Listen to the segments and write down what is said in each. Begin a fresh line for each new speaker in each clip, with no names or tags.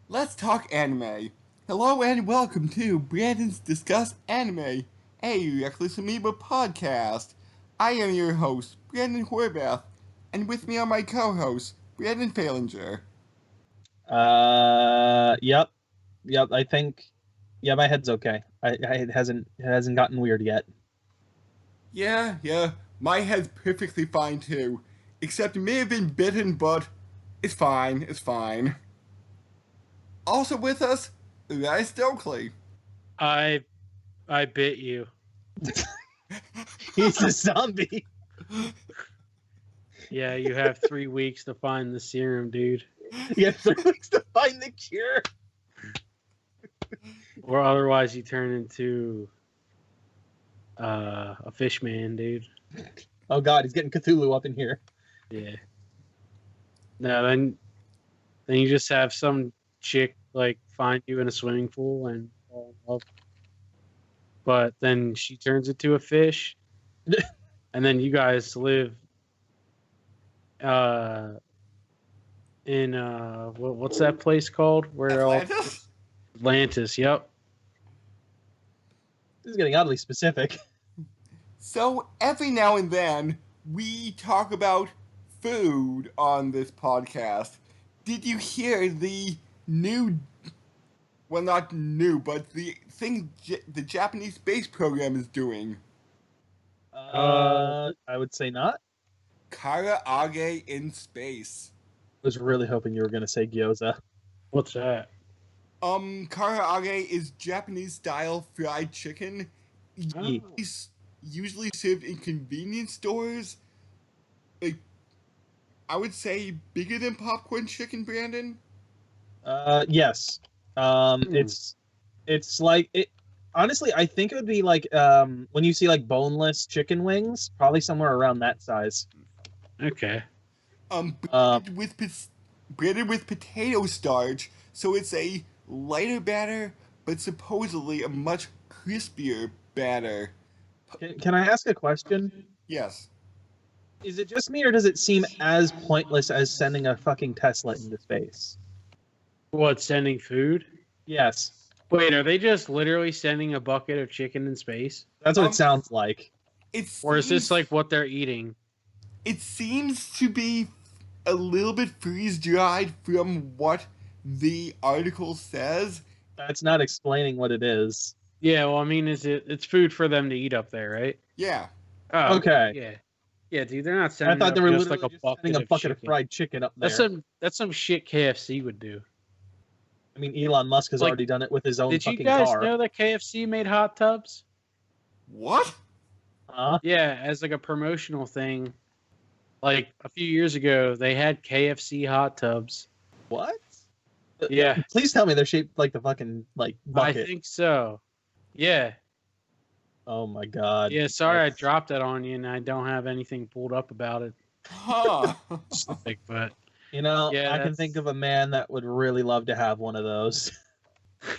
Let's talk anime. Hello and welcome to Brandon's Discuss Anime, a Reckless Amoeba podcast. I am your host, Brandon Horvath, and with me are my co-host, Brandon Falinger.
Yep, yep. I think, yeah, my head's okay. It hasn't gotten weird yet.
Yeah, my head's perfectly fine too, except it may have been bitten, but it's fine. Also with us, Eli Stokely.
I I bit you.
He's a zombie.
Yeah, you have 3 weeks to find the serum, dude.
You have 3 weeks to find the cure.
Or otherwise you turn into a fish man, dude.
Oh God, he's getting Cthulhu up in here.
Yeah. No, then you just have some chick like find you in a swimming pool and fall in love. But then she turns into a fish. And then you guys live in what's that place called? Where
Atlantis?
Atlantis, yep.
This is getting oddly specific.
So every now and then, we talk about food on this podcast. Did you hear the new, well, not new, but the thing the Japanese space program is doing?
I would say not.
Karaage in space.
I was really hoping you were going to say gyoza.
What's that?
Karaage is Japanese style fried chicken.
Oh.
It's usually served in convenience stores. Like, I would say bigger than popcorn chicken, Brandon.
Yes. It's like it. Honestly, I think it would be like when you see like boneless chicken wings, probably somewhere around that size.
Okay.
Breaded with potato starch, so it's a lighter batter, but supposedly a much crispier batter.
Can I ask a question?
Yes.
Is it just me, or does it seem as pointless as sending a fucking Tesla into space?
What, sending food?
Yes,
Wait, are they just literally sending a bucket of chicken in space?
that's what it sounds like.
Or is this like what they're eating?
It seems to be a little bit freeze dried from what the article says.
That's not explaining what it is.
Yeah, well, I mean, it's food for them to eat up there, right?
Yeah.
Oh,
Okay.
Yeah. Yeah, dude, they're not
I
sending
thought they were
just
literally
like a
just
bucket,
sending a bucket of
chicken.
fried chicken up there.
That's some shit KFC would do.
I mean, Elon Musk has
Like,
already done it with his own
Did you
fucking
guys
car.
know that KFC made hot tubs?
What?
Huh?
Yeah, as like a promotional thing. Like a few years ago, they had KFC hot tubs.
What?
Yeah,
Please tell me they're shaped like the fucking like bucket.
I think so. Yeah.
Oh my God.
Yeah, sorry I
That's-
dropped that on you and I don't have anything pulled up about it.
Huh.
Like, but
You know,
Yeah,
I can
that's-
think of a man that would really love to have one of those for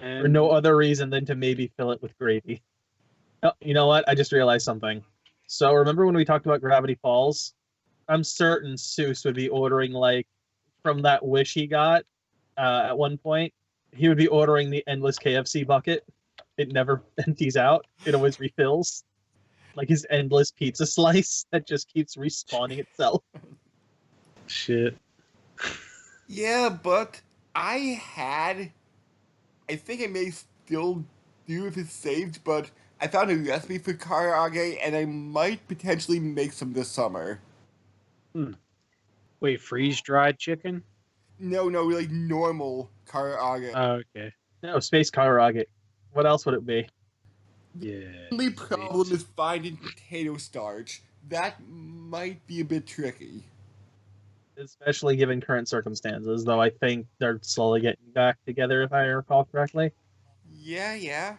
and
no other reason than to maybe fill it with gravy. Oh, you know what? I just realized something. So remember when we talked about Gravity Falls? I'm certain Seuss would be ordering like from that wish he got at one point. He would be ordering the endless KFC bucket. It never empties out. It always refills. Like his endless pizza slice that just keeps respawning itself.
shit.
Yeah, but I think I may still do if it's saved, but I found a recipe for karaage and I might potentially make some this summer.
Wait, freeze dried chicken?
No, like normal karaage.
Oh, okay.
No, space karaage. What else would it be?
Yeah.
The only problem is finding potato starch. That might be a bit tricky.
Especially given current circumstances, though I think they're slowly getting back together, if I recall correctly.
Yeah.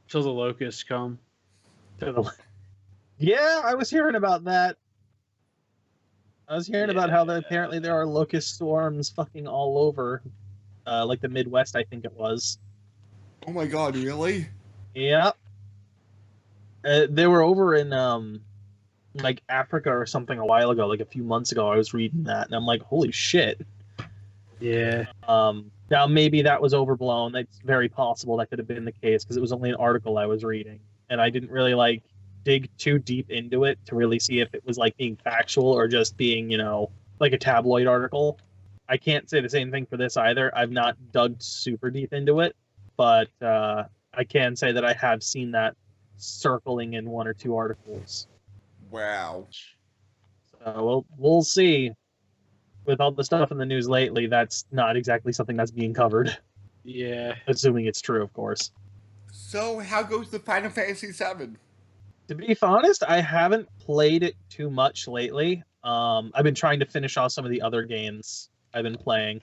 Till the locusts come.
Yeah, I was hearing about that. I was hearing about how apparently there are locust swarms fucking all over, like the Midwest, I think it was.
Oh my god, really?
Yep. They were over in like Africa or something a while ago, like a few months ago. I was reading that, and I'm like, holy shit!
Yeah.
Now maybe that was overblown. It's very possible that could have been the case because it was only an article I was reading, and I didn't really like dig too deep into it to really see if it was like being factual or just being, like a tabloid article. I can't say the same thing for this either. I've not dug super deep into it, but I can say that I have seen that circling in one or two articles.
Wow.
So we'll see. With all the stuff in the news lately, that's not exactly something that's being covered.
Yeah.
Assuming it's true, of course.
So, how goes the Final Fantasy VII?
To be honest, I haven't played it too much lately. I've been trying to finish off some of the other games I've been playing.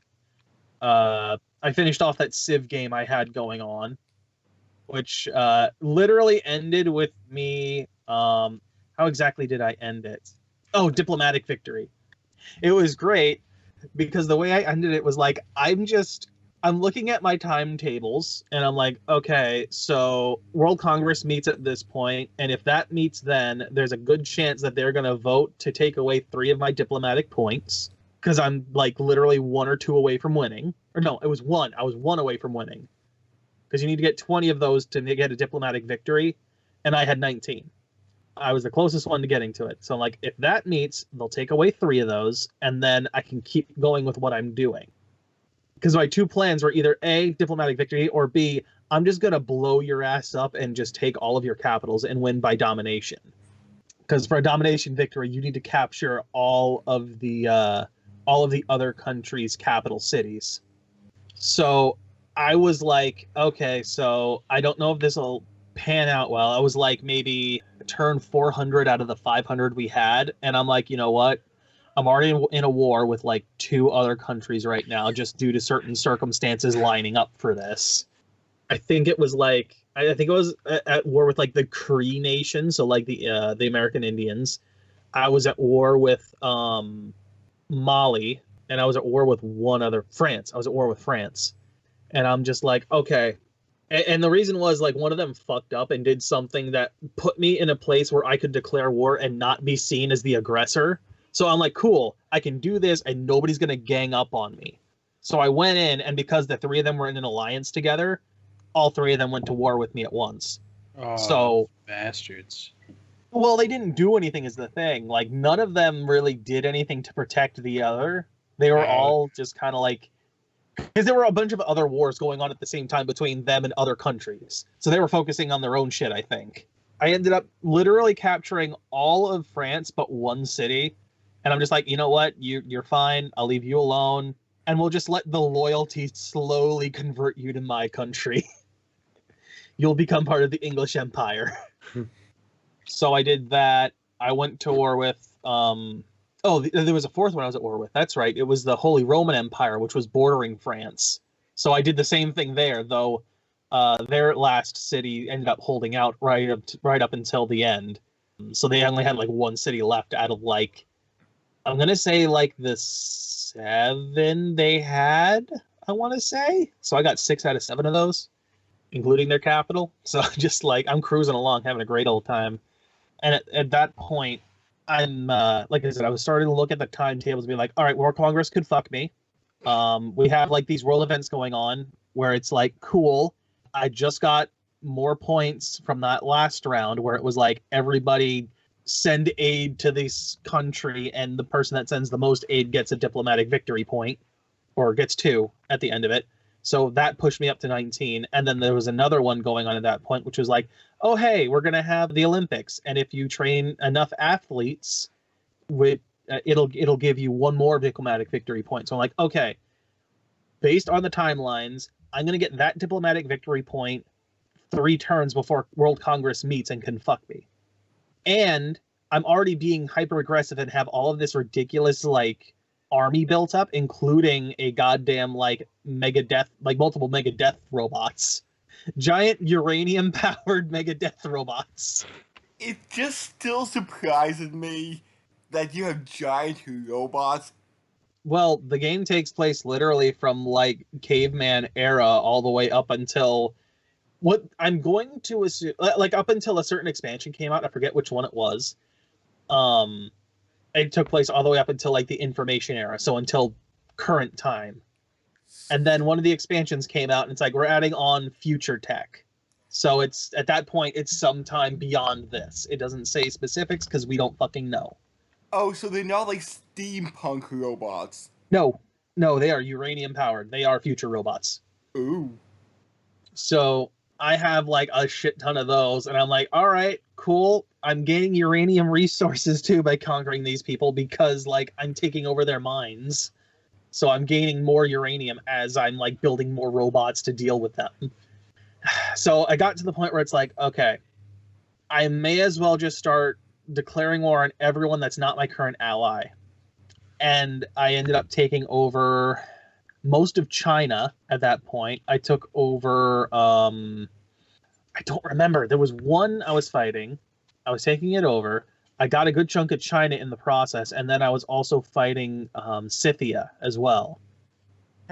I finished off that Civ game I had going on, which literally ended with me. How exactly did I end it? Oh, diplomatic victory. It was great because the way I ended it was like, I'm looking at my timetables and I'm like, okay, so World Congress meets at this point, and if that meets then, there's a good chance that they're going to vote to take away 3 of my diplomatic points because I'm like literally 1 or 2 away from winning. Or no, it was 1. I was 1 away from winning because you need to get 20 of those to get a diplomatic victory, and I had 19. I was the closest one to getting to it. So I'm like, if that meets, they'll take away 3 of those, and then I can keep going with what I'm doing. Because my 2 plans were either A, diplomatic victory, or B, I'm just going to blow your ass up and just take all of your capitals and win by domination. Because for a domination victory, you need to capture all of the other countries' capital cities. So I was like, okay, so I don't know if this will pan out well. I was like maybe turn 400 out of the 500 we had, and I'm like, you know what? I'm already in a war with like 2 other countries right now, just due to certain circumstances lining up for this. I think it was at war with like the Cree Nation, so like the American Indians. I was at war with Mali, and I was at war with France. I was at war with France, and I'm just like, okay. And the reason was like one of them fucked up and did something that put me in a place where I could declare war and not be seen as the aggressor. So I'm like, cool, I can do this and nobody's going to gang up on me. So I went in, and because the 3 of them were in an alliance together, all 3 of them went to war with me at once.
Oh,
so
bastards.
Well, they didn't do anything is the thing. Like, none of them really did anything to protect the other. They were all just kind of like, because there were a bunch of other wars going on at the same time between them and other countries. So they were focusing on their own shit, I think. I ended up literally capturing all of France but 1 city. And I'm just like, you know what? You're fine. I'll leave you alone. And we'll just let the loyalty slowly convert you to my country. You'll become part of the English Empire. So I did that. I went to war with... there was a 4th one I was at war with. That's right. It was the Holy Roman Empire, which was bordering France. So I did the same thing there, though their last city ended up holding out right up until the end. So they only had like 1 city left out of like... I'm going to say like the 7 they had, I want to say. So I got 6 out of 7 of those, including their capital. So just like, I'm cruising along, having a great old time. And at that point, I'm, like I said, I was starting to look at the timetables and be like, all right, World Congress could fuck me. We have like these world events going on where it's like, cool, I just got more points from that last round where it was like everybody send aid to this country, and the person that sends the most aid gets a diplomatic victory point, or gets 2 at the end of it. So that pushed me up to 19. And then there was another one going on at that point, which was like, oh, hey, we're going to have the Olympics. And if you train enough athletes, it'll give you 1 more diplomatic victory point. So I'm like, okay, based on the timelines, I'm going to get that diplomatic victory point 3 turns before World Congress meets and can fuck me. And I'm already being hyper aggressive and have all of this ridiculous like army built up, including a goddamn like multiple mega death robots, giant uranium powered mega death robots.
It just still surprises me that you have giant robots.
Well, the game takes place literally from like caveman era all the way up until what I'm going to assume, like up until a certain expansion came out. I forget which one it was. It took place all the way up until like the information era, so until current time. And then one of the expansions came out, and it's like, we're adding on future tech. So it's at that point, it's sometime beyond this. It doesn't say specifics because we don't fucking know.
Oh, so they're not like steampunk robots.
No, they are uranium powered. They are future robots.
Ooh.
So I have like a shit ton of those, and I'm like, all right, cool. I'm gaining uranium resources too by conquering these people because like I'm taking over their minds. So I'm gaining more uranium as I'm like building more robots to deal with them. So I got to the point where it's like, okay, I may as well just start declaring war on everyone that's not my current ally. And I ended up taking over most of China at that point. I took over, I don't remember. There was one I was fighting. I was taking it over. I got a good chunk of China in the process, and then I was also fighting Scythia as well.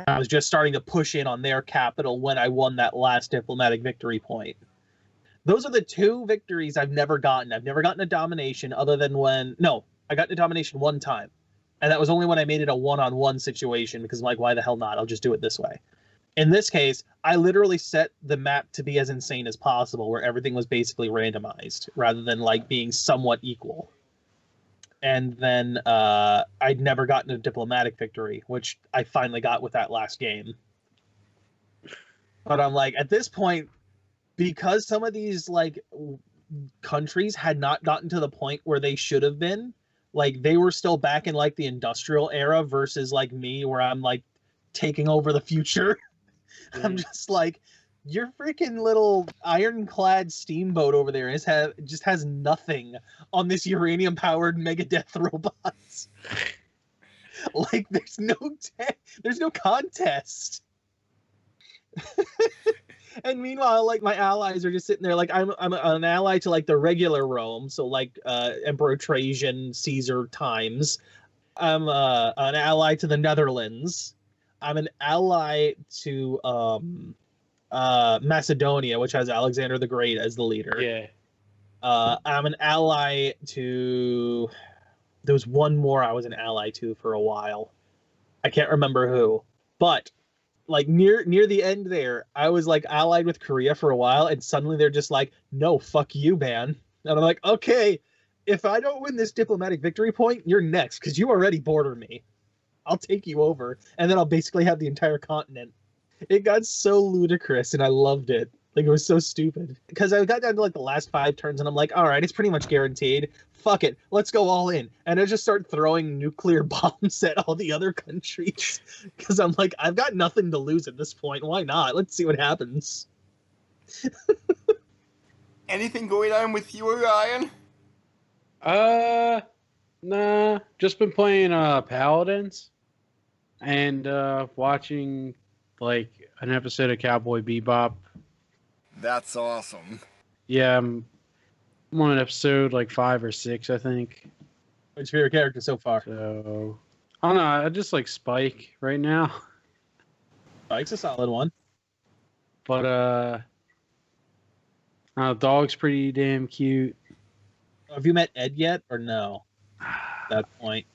I was just starting to push in on their capital when I won that last diplomatic victory point. Those are the two victories I've never gotten. I've never gotten a domination other than when... No, I got a domination one time. And that was only when I made it a one-on-one situation because I'm like, why the hell not? I'll just do it this way. In this case, I literally set the map to be as insane as possible, where everything was basically randomized rather than like being somewhat equal. And then I'd never gotten a diplomatic victory, which I finally got with that last game. But I'm like, at this point, because some of these like countries had not gotten to the point where they should have been, like they were still back in like the industrial era versus like me, where I'm like taking over the future. I'm just like, your freaking little ironclad steamboat over there just has nothing on this uranium powered Megadeth robots. Like there's no contest. And meanwhile, like my allies are just sitting there like I'm an ally to like the regular Rome, so like Emperor Trajan, Caesar times. I'm an ally to the Netherlands. I'm an ally to Macedonia, which has Alexander the Great as the leader.
Yeah.
I'm an ally to... There was one more I was an ally to for a while. I can't remember who. But, like, near the end there, I was, like, allied with Korea for a while, and suddenly they're just like, no, fuck you, man. And I'm like, okay, if I don't win this diplomatic victory point, you're next, because you already border me. I'll take you over, and then I'll basically have the entire continent. It got so ludicrous, and I loved it. Like, it was so stupid. Because I got down to, like, the last 5 turns, and I'm like, all right, it's pretty much guaranteed. Fuck it. Let's go all in. And I just start throwing nuclear bombs at all the other countries. Because I'm like, I've got nothing to lose at this point. Why not? Let's see what happens.
Anything going on with you, Ryan?
Nah. Just been playing Paladins. And watching, like, an episode of Cowboy Bebop.
That's awesome.
Yeah, I'm on episode like 5 or 6, I think.
What's your favorite character so far?
So I don't know. I just like Spike right now.
Spike's a solid one.
But dog's pretty damn cute.
Have you met Ed yet, or no? At that point,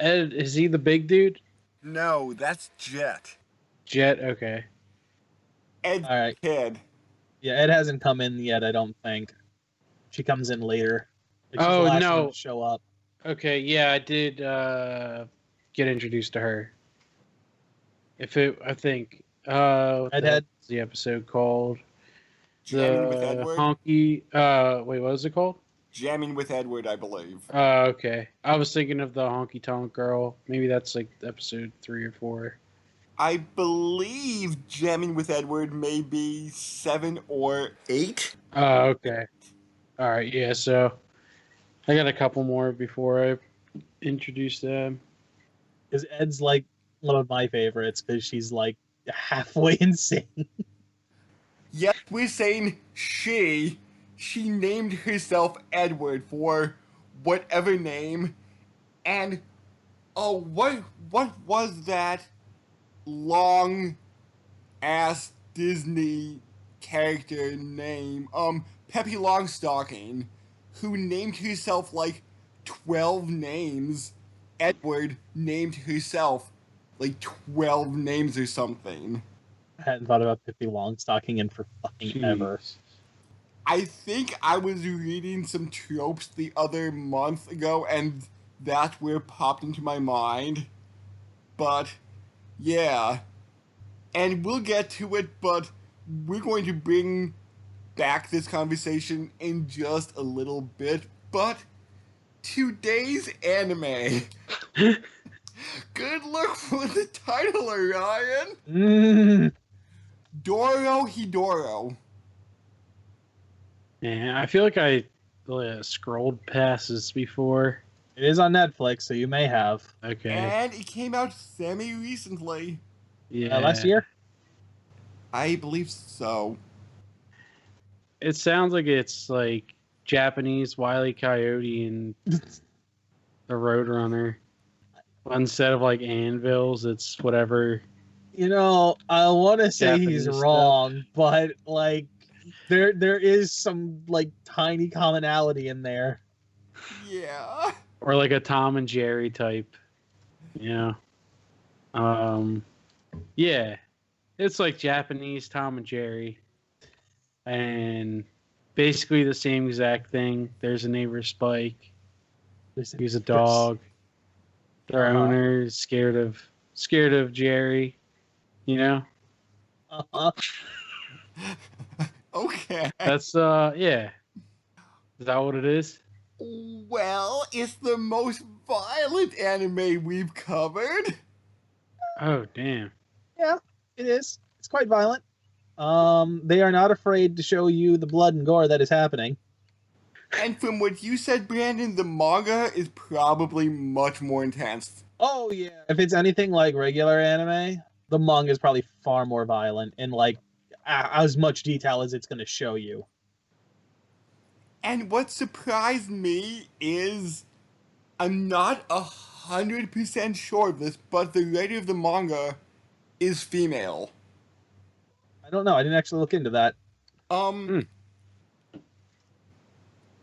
Ed, is he the big dude?
No, that's Jet.
Jet, okay.
Ed's
all right.
kid.
Yeah, Ed hasn't come in yet, I don't think. She comes in later. Like, she's
Oh,
the last
no.
one to show up.
Okay, yeah, I did get introduced to her. I think
Ed.
the episode called?
Jamming with Edward?
Honky. Wait, what was it called?
Jamming with Edward, I believe.
Okay. I was thinking of the honky tonk girl. Maybe that's like episode 3 or 4.
I believe Jamming with Edward may be 7 or 8.
Okay. All right, yeah, so I got a couple more before I introduce them.
Because Ed's like one of my favorites, because she's like halfway insane.
Yes, we're saying she named herself Edward for whatever name. And, what was that long ass Disney character name? Peppy Longstocking, who named herself like 12 names. Edward named herself like 12 names or something.
I hadn't thought about Pippi Longstocking in for fucking ever.
Jeez.
I think I was reading some tropes the other month ago, and that's where it popped into my mind. But, yeah. And we'll get to it, but we're going to bring back this conversation in just a little bit. But today's anime. Good luck for the title, Orion. Dorohedoro.
Yeah, I feel like I scrolled past this before.
It is on Netflix, so you may have.
Okay.
And it came out semi-recently.
Yeah.
Last year?
I believe so.
It sounds like it's like Japanese Wile E. Coyote and the Roadrunner. Instead of like anvils, it's whatever.
You know, I want to say he's
Japanese
wrong, but like there is some like tiny commonality in there.
Yeah.
Or like a Tom and Jerry type. Yeah. Yeah. It's like Japanese Tom and Jerry. And basically the same exact thing. There's a neighbor Spike. He's a dog. Their owner is scared of Jerry. You know?
Okay.
That's yeah. Is that what it is?
Well, it's the most violent anime we've covered.
Oh damn.
Yeah, it is. It's quite violent. They are not afraid to show you the blood and gore that is happening.
And from what you said, Brandon, the manga is probably much more intense.
Oh yeah. If it's anything like regular anime, the manga is probably far more violent and like as much detail as it's going to show you.
And what surprised me is I'm not 100% sure of this, but the writer of the manga is female.
I don't know. I didn't actually look into that.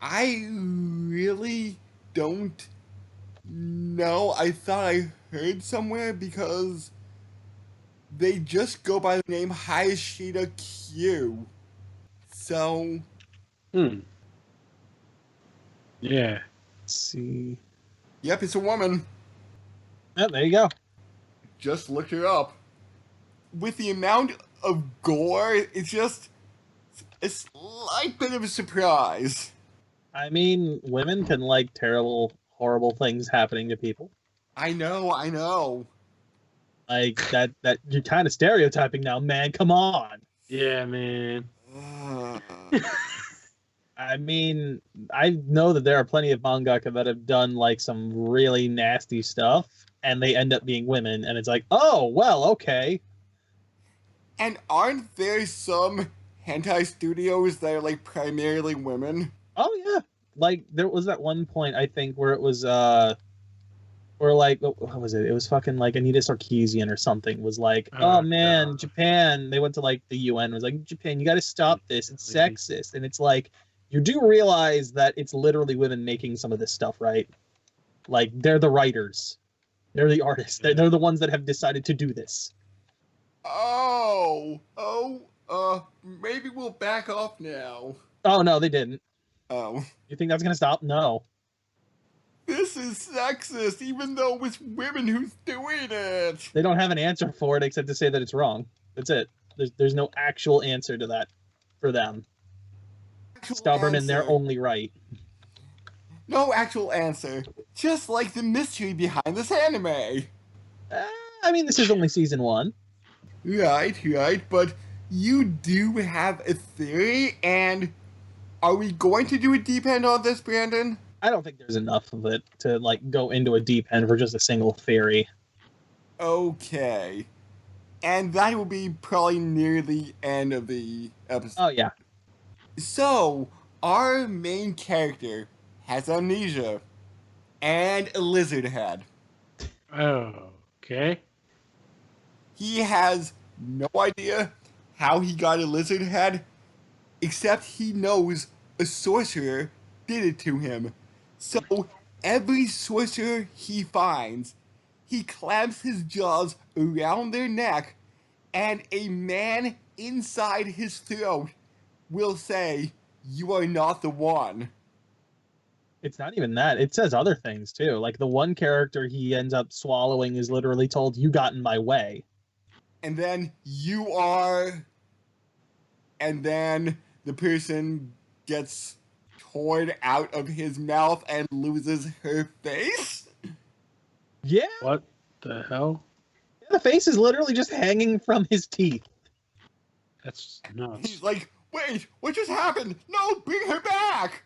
I really don't know. I thought I heard somewhere because they just go by the name Hayashida Q. So,
Yeah.
Let's see.
yep, it's a woman.
Oh, there you go.
Just looked her up. With the amount of gore, it's just a slight bit of a surprise.
I mean, women can like terrible, horrible things happening to people.
I know.
Like that you're kind of stereotyping now, man. Come on.
Yeah, man.
I mean, I know that there are plenty of mangaka that have done like some really nasty stuff, and they end up being women, and it's like, oh, well, okay.
And aren't there some hentai studios that are like primarily women?
Oh yeah, like there was that one point I think where it was where like what was it? It was fucking like Anita Sarkeesian or something was like, oh man,
God.
Japan. They went to like the UN was like, Japan, you got to stop this. It's sexist, and it's like you do realize that it's literally women making some of this stuff, right? Like they're the writers, they're the artists, they're the ones that have decided to do this.
Maybe we'll back off now.
Oh no, they didn't.
Oh.
You think that's gonna stop? No.
This is sexist, even though it's women who's doing it.
They don't have an answer for it except to say that it's wrong. That's it. There's no actual answer to that for them. Stubborn and they're only right.
No actual answer. Just like the mystery behind this anime.
I mean, this is only season 1.
Right, but you do have a theory, and are we going to do a deep end on this, Brandon?
I don't think there's enough of it to like go into a deep end for just a single theory.
Okay. And that will be probably near the end of the episode.
Oh yeah.
So, our main character has amnesia and a lizard head.
Oh, okay.
He has no idea how he got a lizard head, except he knows a sorcerer did it to him. So, every sorcerer he finds, he clamps his jaws around their neck, and a man inside his throat will say, "You are not the one."
It's not even that. It says other things too. Like the one character he ends up swallowing is literally told, "You got in my way."
And then you are. And then the person gets torn out of his mouth and loses her face.
Yeah.
What the hell?
The face is literally just hanging from his teeth.
That's nuts.
He's like, "Wait, what just happened? No, bring her back!"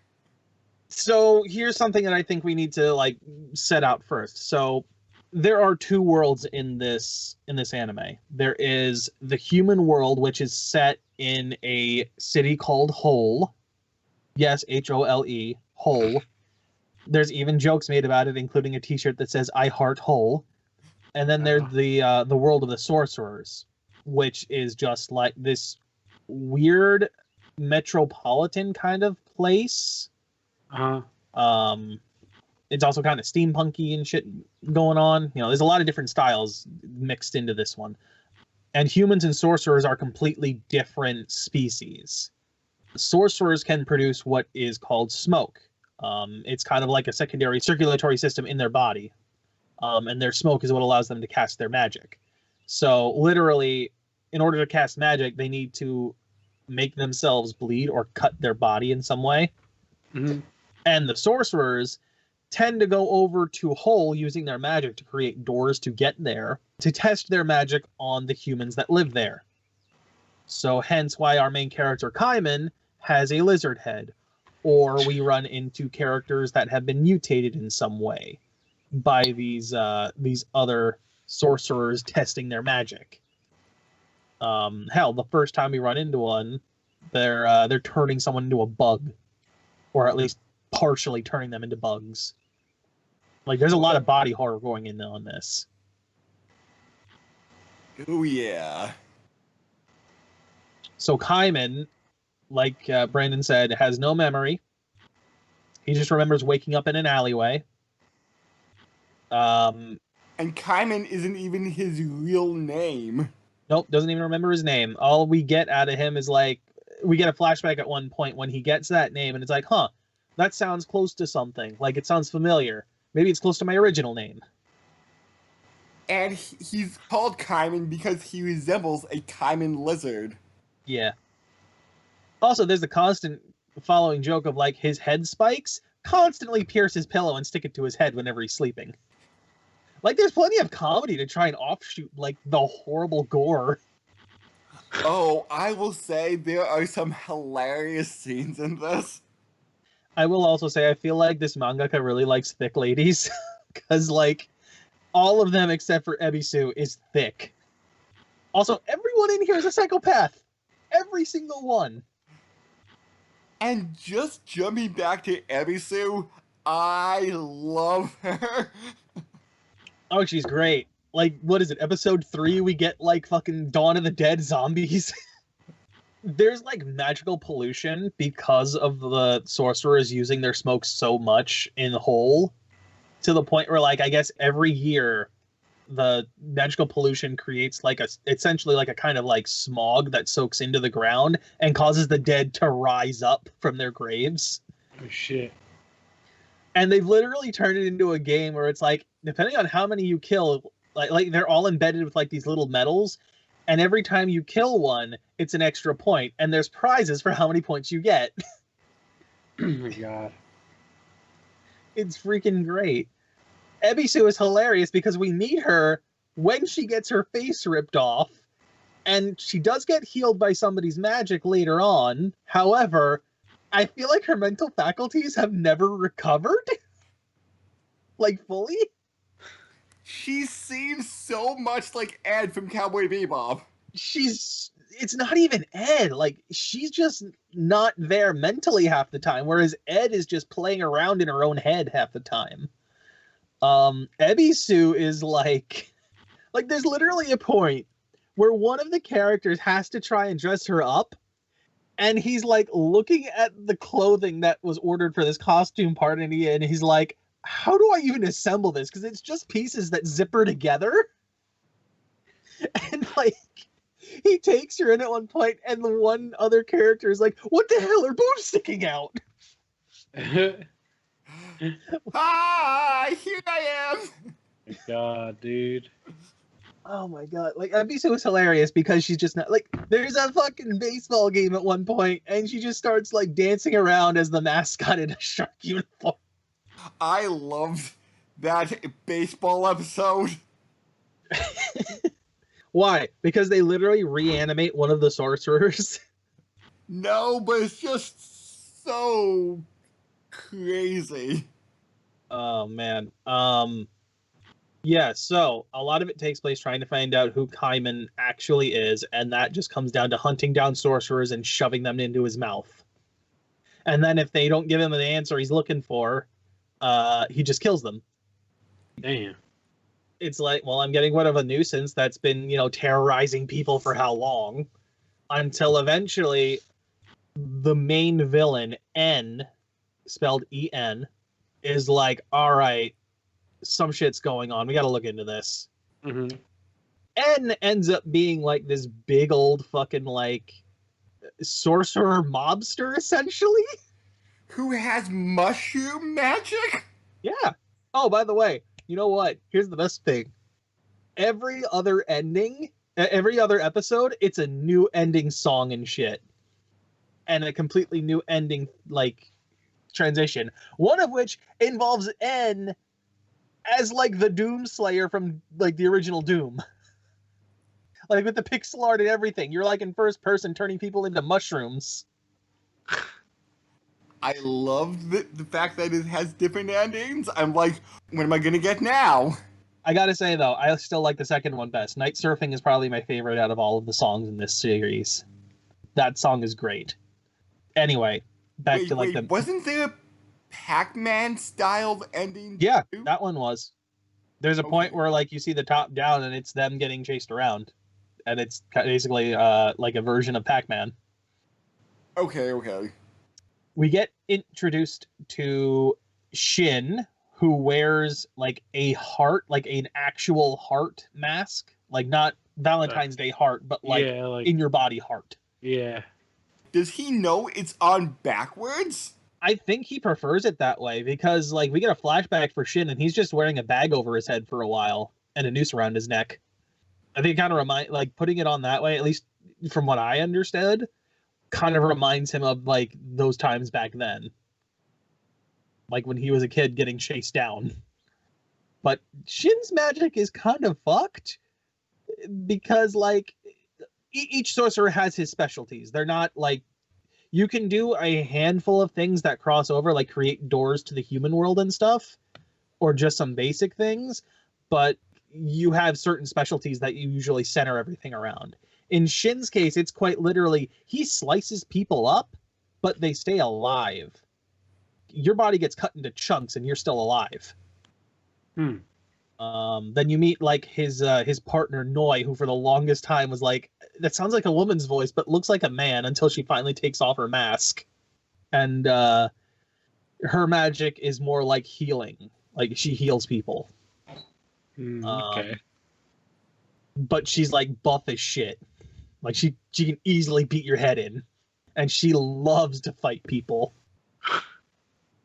So here's something that I think we need to like set out first. So there are two worlds in this anime. There is the human world, which is set in a city called Hole. Yes, Hole, Hole. There's even jokes made about it, including a T-shirt that says "I heart Hole." And then there's the world of the sorcerers, which is just like this weird metropolitan kind of place. It's also kind of steampunky and shit going on. You know, there's a lot of different styles mixed into this one. And humans and sorcerers are completely different species. Sorcerers can produce what is called smoke. It's kind of like a secondary circulatory system in their body. And their smoke is what allows them to cast their magic. So literally, in order to cast magic, they need to make themselves bleed or cut their body in some way.
Mm-hmm.
And the sorcerers tend to go over to Hole using their magic to create doors to get there, to test their magic on the humans that live there. So hence why our main character, Kaiman, has a lizard head. Or we run into characters that have been mutated in some way by these other sorcerers testing their magic. Hell, the first time we run into one, they're turning someone into a bug. Or at least partially turning them into bugs. Like, there's a lot of body horror going in on this.
Oh, yeah.
So Kaiman, like Brandon said, has no memory. He just remembers waking up in an alleyway.
And Kaiman isn't even his real name.
Nope, doesn't even remember his name. All we get out of him is like, we get a flashback at one point when he gets that name, and it's like, huh, that sounds close to something. Like, it sounds familiar. Maybe it's close to my original name.
And he's called Kaiman because he resembles a Kaiman lizard.
Yeah. Also, there's the constant following joke of, like, his head spikes constantly pierce his pillow and stick it to his head whenever he's sleeping. Like, there's plenty of comedy to try and offshoot, like, the horrible gore.
Oh, I will say there are some hilarious scenes in this.
I will also say I feel like this mangaka really likes thick ladies. Because, like, all of them except for Ebisu is thick. Also, everyone in here is a psychopath. Every single one.
And just jumping back to Ebisu, I love her.
Oh, she's great. Like, what is it? Episode 3, we get, like, fucking Dawn of the Dead zombies. There's, like, magical pollution because of the sorcerers using their smoke so much in Hole. To the point where, like, I guess every year, the magical pollution creates, like, essentially, like, a kind of, like, smog that soaks into the ground and causes the dead to rise up from their graves.
Oh, shit.
And they've literally turned it into a game where it's, like, depending on how many you kill... Like they're all embedded with like these little medals, and every time you kill one, it's an extra point, and there's prizes for how many points you get.
Oh my god.
It's freaking great. Ebisu is hilarious because we meet her when she gets her face ripped off, and she does get healed by somebody's magic later on. However, I feel like her mental faculties have never recovered. Like, fully.
She seems so much like Ed from Cowboy Bebop.
It's not even Ed. Like, she's just not there mentally half the time, whereas Ed is just playing around in her own head half the time. Ebisu is like there's literally a point where one of the characters has to try and dress her up, and he's like looking at the clothing that was ordered for this costume party, and he's like, how do I even assemble this? Because it's just pieces that zipper together. And like, he takes her in at one point, and the one other character is like, "What the hell are boobs sticking out?"
Hi, here I am.
God, dude.
Oh my god! Like, Abisa was hilarious because she's just not like. There's a fucking baseball game at one point, and she just starts like dancing around as the mascot in a shark uniform.
I loved that baseball episode.
Why? Because they literally reanimate one of the sorcerers.
No, but it's just so crazy.
Oh man. Yeah, so a lot of it takes place trying to find out who Kaiman actually is, and that just comes down to hunting down sorcerers and shoving them into his mouth. And then if they don't give him the answer he's looking for, he just kills them.
Damn.
It's like, well, I'm getting rid of a nuisance that's been, terrorizing people for how long? Until eventually the main villain, N, spelled E-N, is like, all right, some shit's going on. We got to look into this.
Mm-hmm.
N ends up being like this big old fucking like sorcerer mobster, essentially.
Who has mushroom magic?
Yeah. Oh, by the way, you know what? Here's the best thing. Every other episode, it's a new ending song and shit. And a completely new ending, like, transition. One of which involves N as, like, the Doom Slayer from, like, the original Doom. Like, with the pixel art and everything. You're, like, in first person turning people into mushrooms.
I love the fact that it has different endings. I'm like, what am I gonna get now?
I gotta say, though, I still like the second one best. Night Surfing is probably my favorite out of all of the songs in this series. That song is great. Anyway, back to, like, the...
Wasn't there a Pac-Man styled ending?
Yeah,
too?
that one was. There's a point where, like, you see the top down and it's them getting chased around. And it's basically, like, a version of Pac-Man.
Okay.
We get introduced to Shin, who wears, like, a heart, like, an actual heart mask. Like, not Valentine's Day heart, but, like, in your body heart.
Yeah.
Does he know it's on backwards?
I think he prefers it that way because, like, we get a flashback for Shin and he's just wearing a bag over his head for a while and a noose around his neck. I think it kind of like, putting it on that way, at least from what I understood, kind of reminds him of, like, those times back then. Like, when he was a kid getting chased down. But Shin's magic is kind of fucked because, like, each sorcerer has his specialties. They're not, like, you can do a handful of things that cross over, like create doors to the human world and stuff, or just some basic things, but you have certain specialties that you usually center everything around. In Shin's case, it's quite literally, he slices people up, but they stay alive. Your body gets cut into chunks and you're still alive. Then you meet, like, his partner Noi, who for the longest time was like, that sounds like a woman's voice, but looks like a man, until she finally takes off her mask. And her magic is more like healing. Like, she heals people.
Okay.
But she's, like, buff as shit. Like, she can easily beat your head in. And she loves to fight people.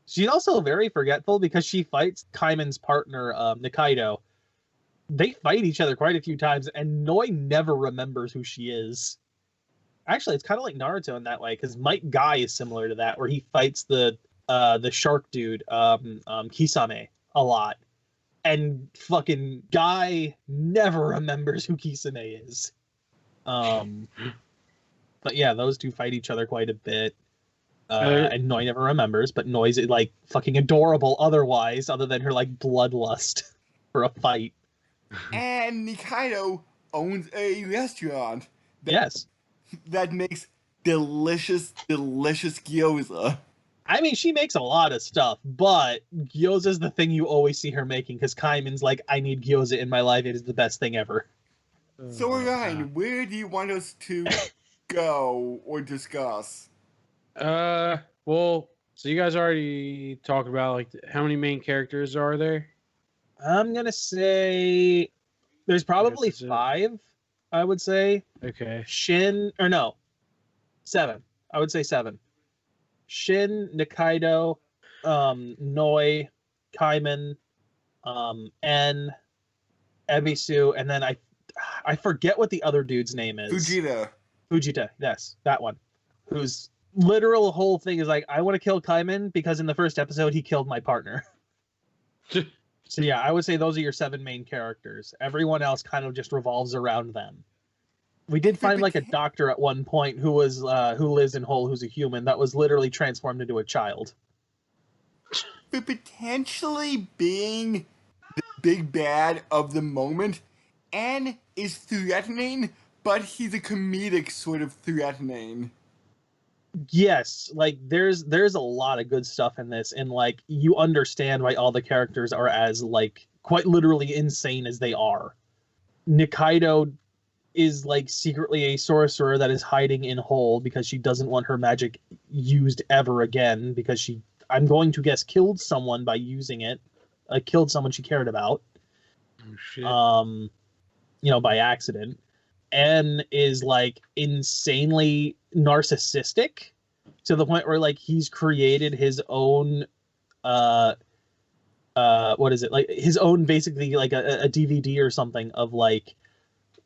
She's also very forgetful because she fights Kaiman's partner, Nikaido. They fight each other quite a few times, and Noi never remembers who she is. Actually, it's kind of like Naruto in that way, because Might Guy is similar to that, where he fights the shark dude, Kisame, a lot. And fucking Guy never remembers who Kisame is. But yeah, those two fight each other quite a bit. And Noi never remembers, but Noi's, like, fucking adorable otherwise, other than her, like, bloodlust for a fight.
And Nikaido owns a restaurant. That makes delicious gyoza.
I mean, she makes a lot of stuff, but gyoza's the thing you always see her making, because Kaiman's like, I need gyoza in my life, it is the best thing ever.
So, Ryan, where do you want us to go or discuss?
Well, So you guys already talked about like how many main characters are there?
I'm gonna say there's probably
That's it.
5. I would say
Okay.
Shin or no 7. I would say 7. Shin, Nikaido, Noi, Kaiman, En, Ebisu, and then I forget what the other dude's name is. Fujita, yes, that one. Whose literal whole thing is like, I want to kill Kaiman because in the first episode he killed my partner. So yeah, I would say those are your 7 main characters. Everyone else kind of just revolves around them. We did find like a doctor at one point who lives in Hull, who's a human that was literally transformed into a child.
But potentially being the big bad of the moment, N is threatening, but he's a comedic sort of threatening.
Yes, like there's a lot of good stuff in this, and like you understand why all the characters are as like quite literally insane as they are. Nikaido is like secretly a sorcerer that is hiding in Hull because she doesn't want her magic used ever again because she, I'm going to guess, killed someone by using it. Killed someone she cared about.
Oh, shit.
By accident. N is like insanely narcissistic to the point where like he's created his own what is it, like his own basically like a DVD or something of like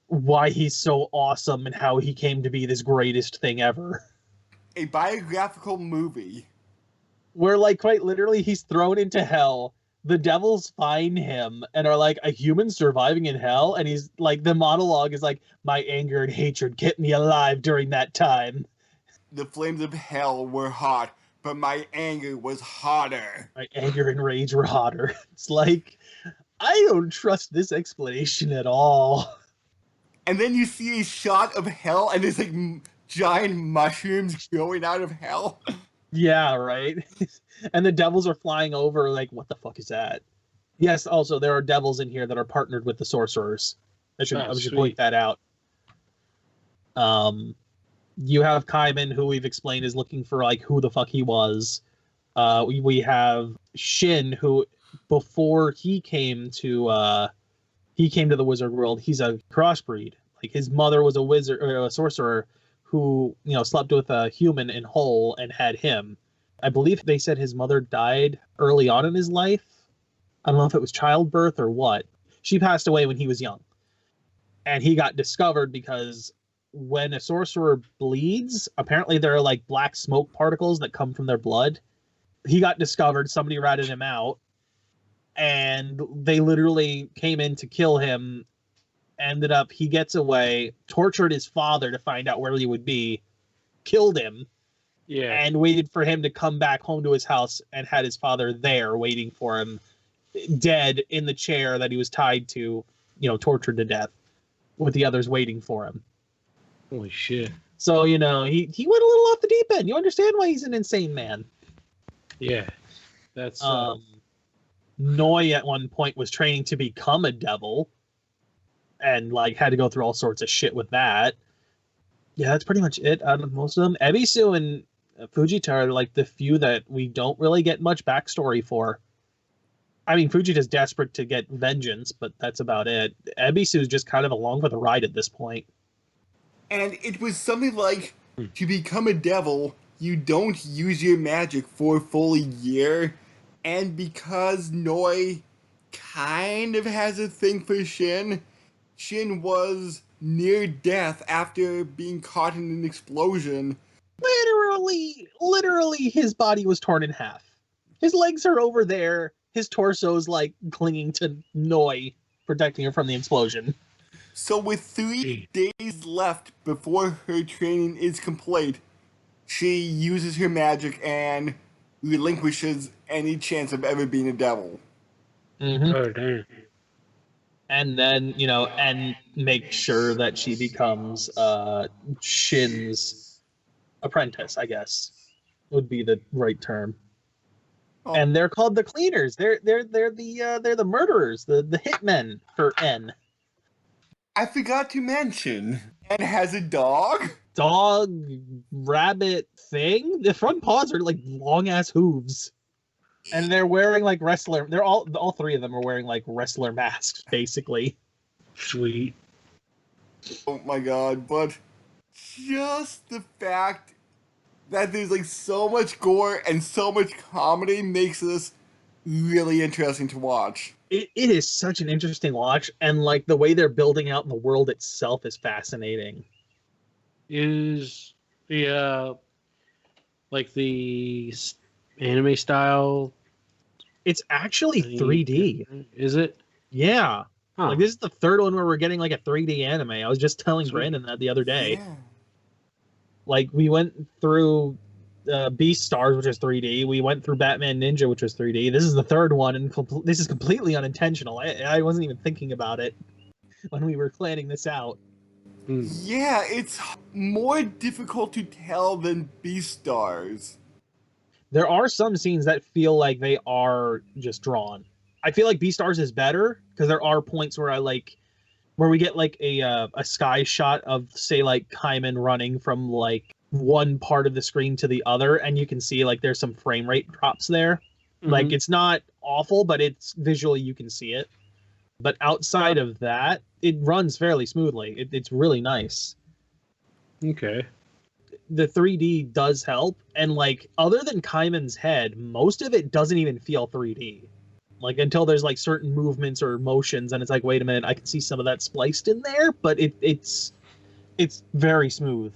why he's so awesome and how he came to be this greatest thing ever.
A biographical movie.
Where like quite literally he's thrown into hell. The devils find him and are like, a human surviving in hell? And he's like, the monologue is like, my anger and hatred kept me alive during that time.
The flames of hell were hot, but my anger was hotter.
My anger and rage were hotter. It's like, I don't trust this explanation at all.
And then you see a shot of hell and there's like giant mushrooms growing out of hell.
Yeah, right? And the devils are flying over, like, what the fuck is that? Yes, also, there are devils in here that are partnered with the sorcerers. I should point that out. You have Kaiman, who we've explained is looking for, like, who the fuck he was. We have Shin, who, before he came to the wizard world, he's a crossbreed. Like, his mother was a wizard, or a sorcerer, who, slept with a human in Hull and had him. I believe they said his mother died early on in his life. I don't know if it was childbirth or what. She passed away when he was young. And he got discovered because when a sorcerer bleeds, apparently there are like black smoke particles that come from their blood. He got discovered, somebody ratted him out, and they literally came in to kill him. Ended up, he gets away, tortured his father to find out where he would be, killed him, and waited for him to come back home to his house, and had his father there waiting for him, dead in the chair that he was tied to, tortured to death, with the others waiting for him.
Holy shit.
So, he went a little off the deep end. You understand why he's an insane man.
Yeah. That's...
Noi at one point was training to become a devil, and like had to go through all sorts of shit with that. Yeah, that's pretty much it out of most of them. Ebisu and Fujita are like the few that we don't really get much backstory for. I mean, Fujita's desperate to get vengeance, but that's about it. Ebisu's just kind of along for the ride at this point.
And it was something like, to become a devil, you don't use your magic for a full year, and because Noi kind of has a thing for Shin was near death after being caught in an explosion.
Literally, his body was torn in half. His legs are over there. His torso's like clinging to Noi, protecting her from the explosion.
So with 3 days left before her training is complete, she uses her magic and relinquishes any chance of ever being a devil.
Mm-hmm.
Oh, damn.
And then, and make sure that she becomes Shin's apprentice, I guess, would be the right term. Oh. And they're called the cleaners. They're the murderers, the hitmen for N.
I forgot to mention, And has a dog?
Dog, rabbit thing. The front paws are like long ass hooves, and they're wearing like wrestler. They're all three of them are wearing like wrestler masks, basically.
Sweet.
Oh my god, but just the fact that there's like so much gore and so much comedy makes this really interesting to watch.
It is such an interesting watch, and like the way they're building out the world itself is fascinating.
Is the like the anime style?
It's actually 3D.
Is it?
Yeah.
Huh.
Like this is the third one where we're getting like a 3D anime. I was just telling
Sweet.
Brandon that the other day.
Yeah.
Like we went through Beastars, which is 3D. We went through Batman Ninja, which was 3D. This is the third one, and this is completely unintentional. I wasn't even thinking about it when we were planning this out.
Yeah, it's more difficult to tell than Beastars.
There are some scenes that feel like they are just drawn. I feel like Beastars is better because there are points where where we get like a sky shot of, say, like Kaiman running from like one part of the screen to the other, and you can see like there's some frame rate drops there. Mm-hmm. Like it's not awful, but it's visually you can see it. But outside of that, it runs fairly smoothly. It's really nice.
Okay.
The 3D does help, and like other than Kaiman's head, most of it doesn't even feel 3D. Like until there's like certain movements or motions, and it's like, wait a minute, I can see some of that spliced in there, but it's very smooth.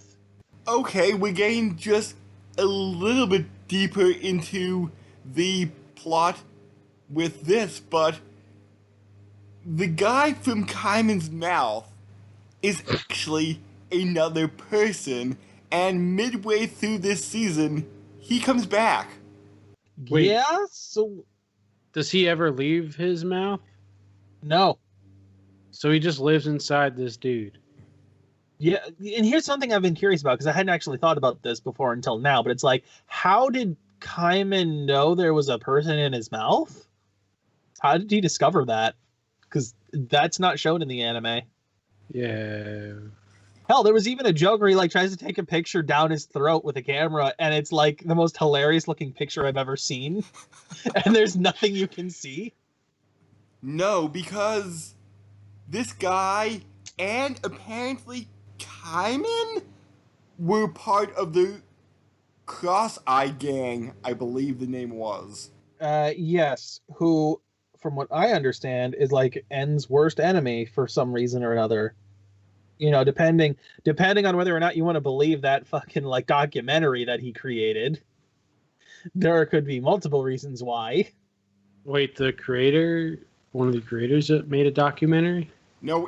Okay, we're getting just a little bit deeper into the plot with this, but the guy from Kaiman's mouth is actually another person, and midway through this season, he comes back.
Wait.
Yeah, so...
Does he ever leave his mouth?
No.
So he just lives inside this dude.
Yeah, and here's something I've been curious about, because I hadn't actually thought about this before until now, but it's like, how did Kaiman know there was a person in his mouth? How did he discover that? Because that's not shown in the anime.
Yeah.
Hell, there was even a joke where he like tries to take a picture down his throat with a camera, and it's like the most hilarious looking picture I've ever seen. And there's nothing you can see.
No, because this guy and apparently Kaiman were part of the Cross-Eye Gang, I believe the name was.
Yes, who, from what I understand, is like N's worst enemy for some reason or another. You know, depending on whether or not you want to believe that fucking like documentary that he created, there could be multiple reasons why.
Wait, one of the creators that made a documentary?
No,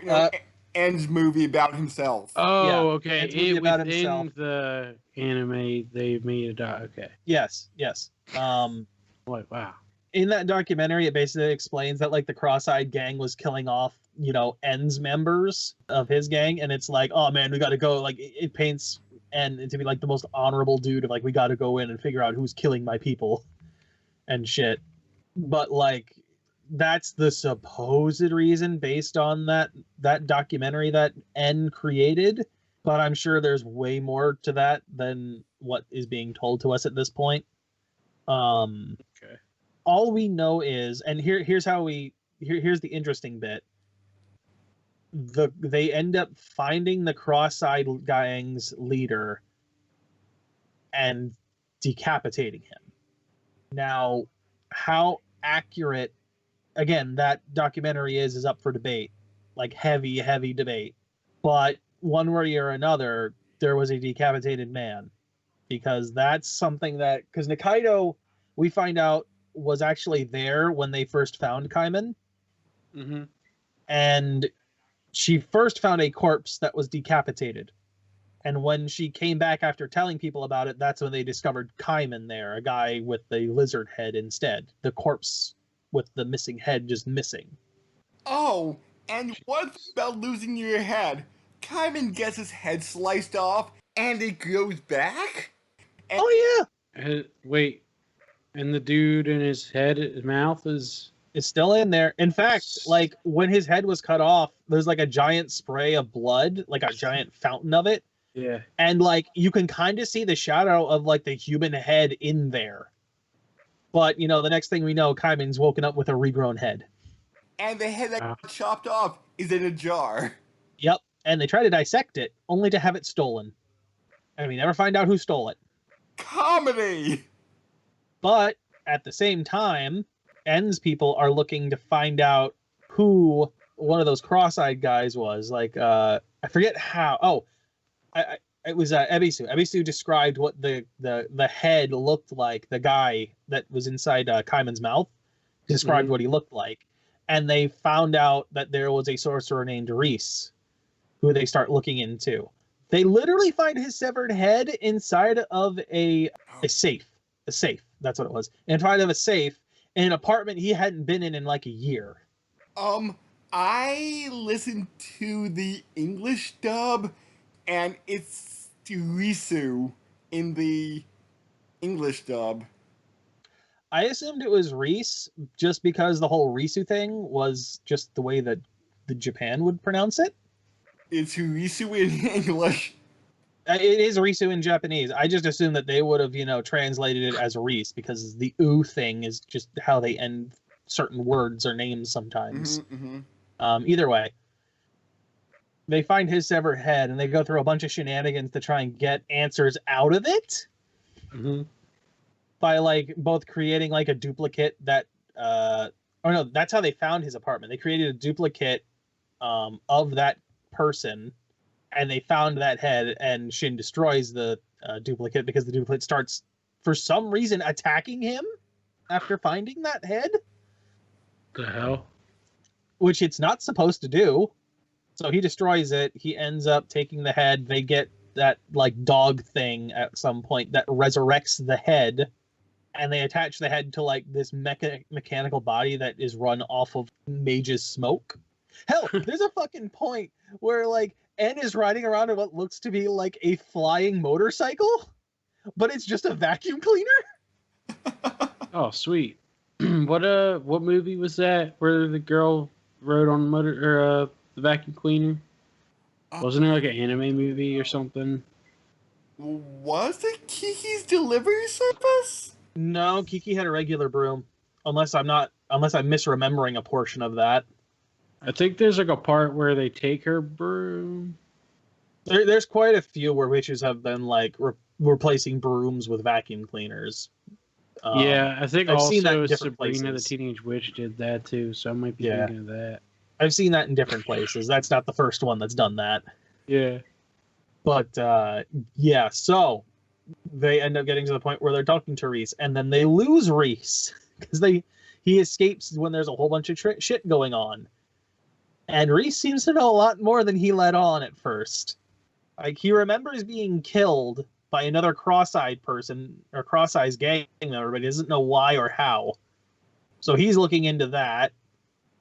N's movie about himself.
Oh,
Yeah,
okay.
N's movie about himself.
Within the anime, they made a doc. Okay.
Yes.
What? Wow.
In that documentary, it basically explains that like the Cross-Eyed Gang was killing off, you know, N's members of his gang, and it's like, oh man, we got to go. Like it paints N to be like the most honorable dude of like, we got to go in and figure out who's killing my people and shit. But like that's the supposed reason based on that documentary that N created, but I'm sure there's way more to that than what is being told to us at this point.
Okay.
All we know is, and here's the interesting bit. They end up finding the Cross-Eyed Gang's leader and decapitating him. Now, how accurate, again, that documentary is up for debate, like heavy debate. But one way or another, there was a decapitated man, because that's something that, because Nikaido, we find out, was actually there when they first found Kaiman.
Mm-hmm.
And she first found a corpse that was decapitated. And when she came back after telling people about it, that's when they discovered Kaiman there, a guy with the lizard head instead. The corpse with the missing head just missing.
Oh, and one thing about losing your head, Kaiman gets his head sliced off, and it grows back?
Oh, yeah!
Wait, and the dude in his mouth is...
It's still in there. In fact, like when his head was cut off, there's like a giant spray of blood, like a giant fountain of it.
Yeah.
And like you can kind of see the shadow of like the human head in there. But you know, the next thing we know, Kaiman's woken up with a regrown head.
And the head that
Wow.
got chopped off is in a jar.
Yep. And they try to dissect it, only to have it stolen. And we never find out who stole it.
Comedy!
But at the same time, N's people are looking to find out who one of those cross-eyed guys was. Like, I forget how. Oh, it was Ebisu. Ebisu described what the head looked like. The guy that was inside Kaiman's mouth described what he looked like. And they found out that there was a sorcerer named Reese, who they start looking into. They literally find his severed head inside of a safe. A safe. That's what it was. Inside of a safe in an apartment he hadn't been in like a year.
I listened to the English dub, and it's Risu in the English dub.
I assumed it was Reese just because the whole Risu thing was just the way that the Japan would pronounce it.
It's Risu in English.
It is Risu in Japanese. I just assumed that they would have, translated it as Reese because the "u" thing is just how they end certain words or names sometimes. Either way, they find his severed head and they go through a bunch of shenanigans to try and get answers out of it. By like both creating like a duplicate that that's how they found his apartment. They created a duplicate of that person, and they found that head, and Shin destroys the duplicate because the duplicate starts for some reason attacking him after finding that head.
The hell?
Which it's not supposed to do. So he destroys it. He ends up taking the head. They get that like dog thing at some point that resurrects the head, and they attach the head to like this mechanical body that is run off of Mage's smoke. Hell, there's a fucking point where like N is riding around in what looks to be like a flying motorcycle, but it's just a vacuum cleaner.
Oh, sweet. What movie was that where the girl rode on the vacuum cleaner? Wasn't there like an anime movie or something?
Was it Kiki's Delivery Service?
No, Kiki had a regular broom. Unless I'm misremembering a portion of that.
I think there's like a part where they take her broom.
There's quite a few where witches have been like replacing brooms with vacuum cleaners.
Yeah, I think
I've
also
seen that in different
Sabrina
places.
the Teenage Witch did that too, so I might be thinking of that.
I've seen that in different places. That's not the first one that's done that.
Yeah.
But so they end up getting to the point where they're talking to Reese, and then they lose Reese because he escapes when there's a whole bunch of shit going on. And Reese seems to know a lot more than he let on at first. Like, he remembers being killed by another cross-eyed person, or cross-eyed gang member, but he doesn't know why or how. So he's looking into that.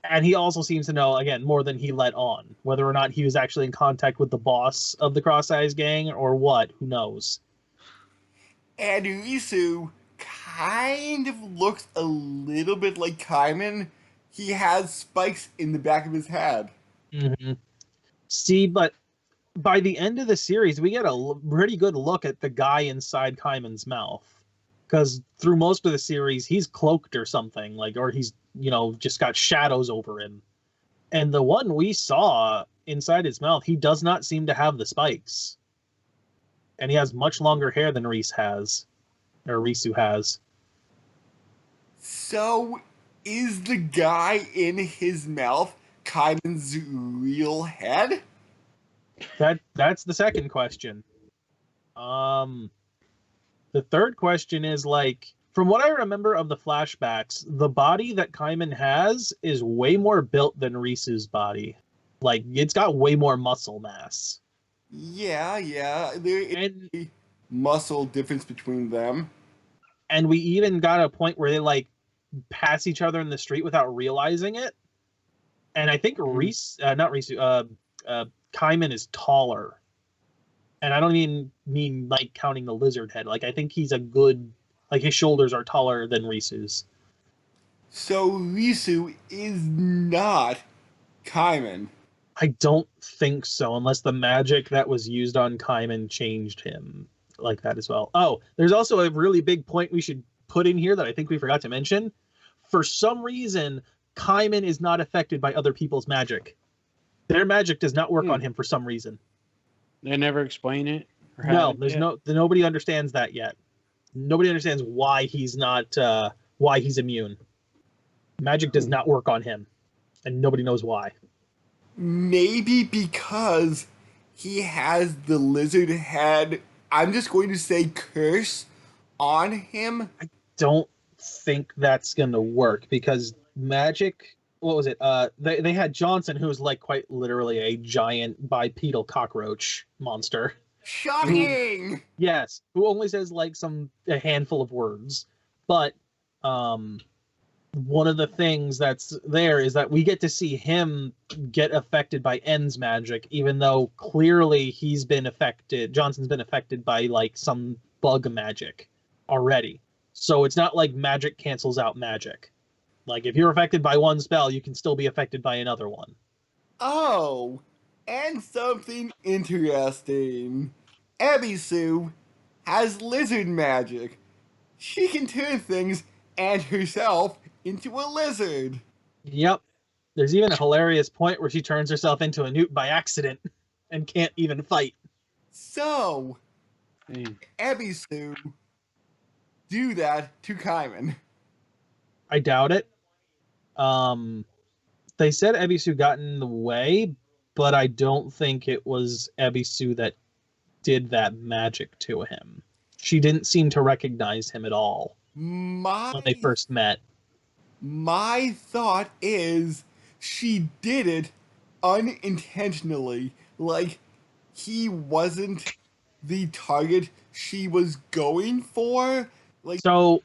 And he also seems to know, again, more than he let on. Whether or not he was actually in contact with the boss of the cross-eyed gang, or what, who knows.
And Risu kind of looks a little bit like Kaiman. He has spikes in the back of his head.
Mm-hmm. See, but by the end of the series, we get a pretty good look at the guy inside Kaiman's mouth. Because through most of the series, he's cloaked or something, or he's, just got shadows over him. And the one we saw inside his mouth, he does not seem to have the spikes. And he has much longer hair than Risu has.
So, is the guy in his mouth Kaiman's real head?
That's the second question. The third question is, from what I remember of the flashbacks, the body that Kaiman has is way more built than Risu's body. It's got way more muscle mass.
Yeah. There is a muscle difference between them.
And we even got a point where they, pass each other in the street without realizing it. And I think Kaiman is taller. And I don't even mean counting the lizard head. I think he's a good, his shoulders are taller than Risu's.
So Risu is not Kaiman.
I don't think so, unless the magic that was used on Kaiman changed him like that as well. Oh, there's also a really big point we should put in here that I think we forgot to mention. For some reason, Kaiman is not affected by other people's magic. Their magic does not work on him for some reason.
They never explain it.
No, nobody understands that yet. Nobody understands why he's not why he's immune. Magic does not work on him, and nobody knows why.
Maybe because he has the lizard head, I'm just going to say curse on him.
I don't think that's going to work because magic, what was it? They had Johnson, who's like quite literally a giant bipedal cockroach monster.
Shocking!
Yes, who only says like a handful of words. But one of the things that's there is that we get to see him get affected by N's magic, even though clearly Johnson's been affected by like some bug magic already. So it's not like magic cancels out magic. Like if you're affected by one spell, you can still be affected by another one.
Oh, and something interesting. Ebisu has lizard magic. She can turn things and herself into a lizard.
Yep. There's even a hilarious point where she turns herself into a newt by accident and can't even fight.
So, Ebisu do that to Kaiman.
I doubt it. They said Ebisu got in the way, but I don't think it was Ebisu that did that magic to him. She didn't seem to recognize him at all when they first met.
My thought is she did it unintentionally. Like, he wasn't the target she was going for. Like,
so,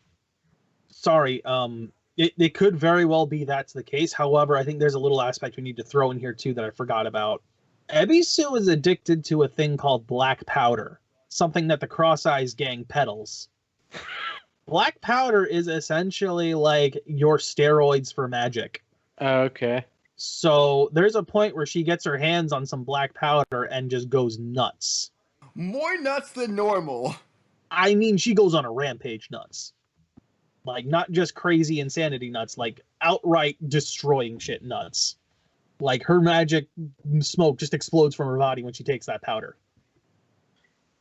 sorry, it could very well be that's the case. However, I think there's a little aspect we need to throw in here too that I forgot about. Ebisu is addicted to a thing called black powder, something that the Cross Eyes gang peddles. Black powder is essentially like your steroids for magic.
Oh, okay.
So there's a point where she gets her hands on some black powder and just goes nuts.
More nuts than normal.
I mean, she goes on a rampage nuts. Like, not just crazy insanity nuts, like outright destroying shit nuts. Like, her magic smoke just explodes from her body when she takes that powder.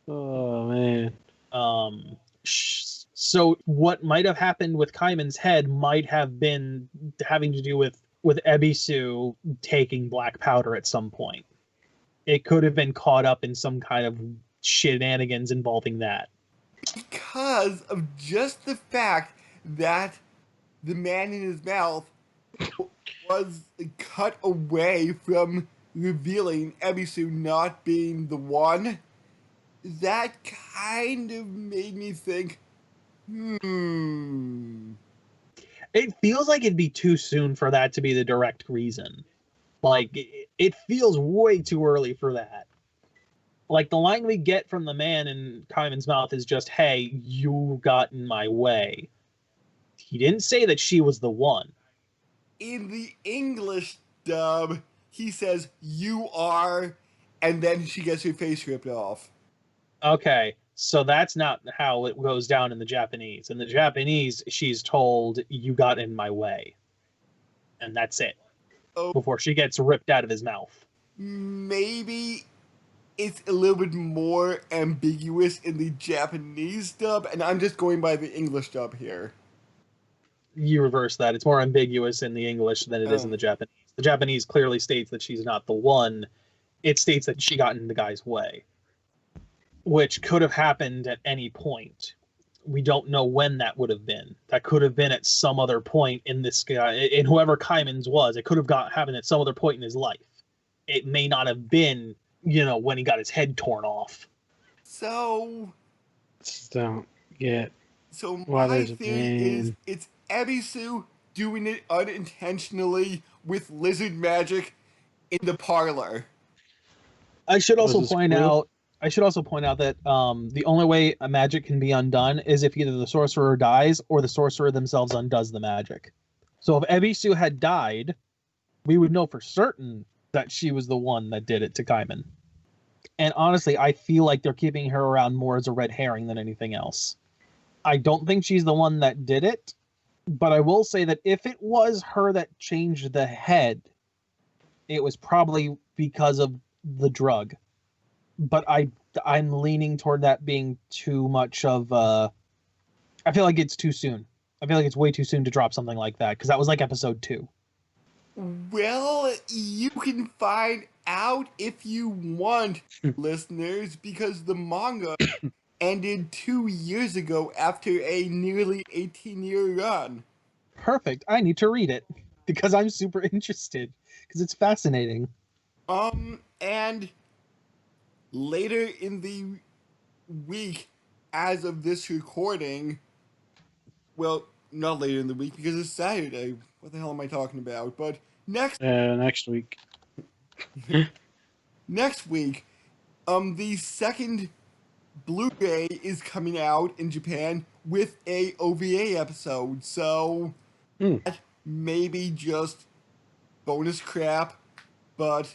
Oh, man.
So what might have happened with Kaiman's head might have been having to do with Ebisu taking black powder at some point. It could have been caught up in some kind of shenanigans involving that.
Because of just the fact that the man in his mouth was cut away from revealing Ebisu not being the one, that kind of made me think,
It feels like it'd be too soon for that to be the direct reason. Like, it feels way too early for that. Like, the line we get from the man in Kaiman's mouth is just, hey, you got in my way. He didn't say that she was the one.
In the English dub, he says, you are, and then she gets her face ripped off.
Okay, so that's not how it goes down in the Japanese. In the Japanese, she's told, you got in my way. And that's it.
Oh,
before she gets ripped out of his mouth.
Maybe it's a little bit more ambiguous in the Japanese dub, and I'm just going by the English dub here.
You reverse that. It's more ambiguous in the English than it is in the Japanese. The Japanese clearly states that she's not the one. It states that she got in the guy's way, which could have happened at any point. We don't know when that would have been. That could have been at some other point in this guy, in whoever Kaiman's was. It could have happened at some other point in his life. It may not have been, when he got his head torn off.
So,
Just don't get.
So
why
my
there's a
theory is
man.
it's Ebisu doing it unintentionally with lizard magic in the parlor.
I should also
Was this
point
cool?
out. I should also point out that the only way a magic can be undone is if either the sorcerer dies or the sorcerer themselves undoes the magic. So if Ebisu had died, we would know for certain that she was the one that did it to Kaiman. And honestly, I feel like they're keeping her around more as a red herring than anything else. I don't think she's the one that did it, but I will say that if it was her that changed the head, it was probably because of the drug. But I'm leaning toward that being too much of I feel like it's too soon. I feel like it's way too soon to drop something like that, because that was like episode 2.
Well, you can find out if you want, listeners, because the manga ended 2 years ago after a nearly 18-year run.
Perfect. I need to read it because I'm super interested, because it's fascinating.
And later in the week, as of this recording, well, not later in the week because it's Saturday. What the hell am I talking about? But next
week.
next week, the second Blu-ray is coming out in Japan with a OVA episode. So that maybe just bonus crap, but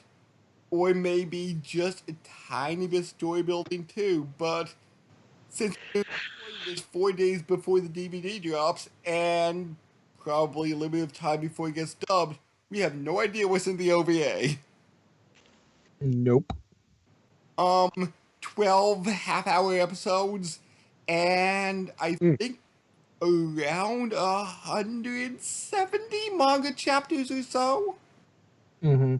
or maybe just a tiny bit story building too. But since we're recording this 4 days before the DVD drops and probably a little bit of time before it gets dubbed, we have no idea what's in the OVA.
Nope.
12 half-hour episodes, and I think around 170 manga chapters or so.
Mm-hmm.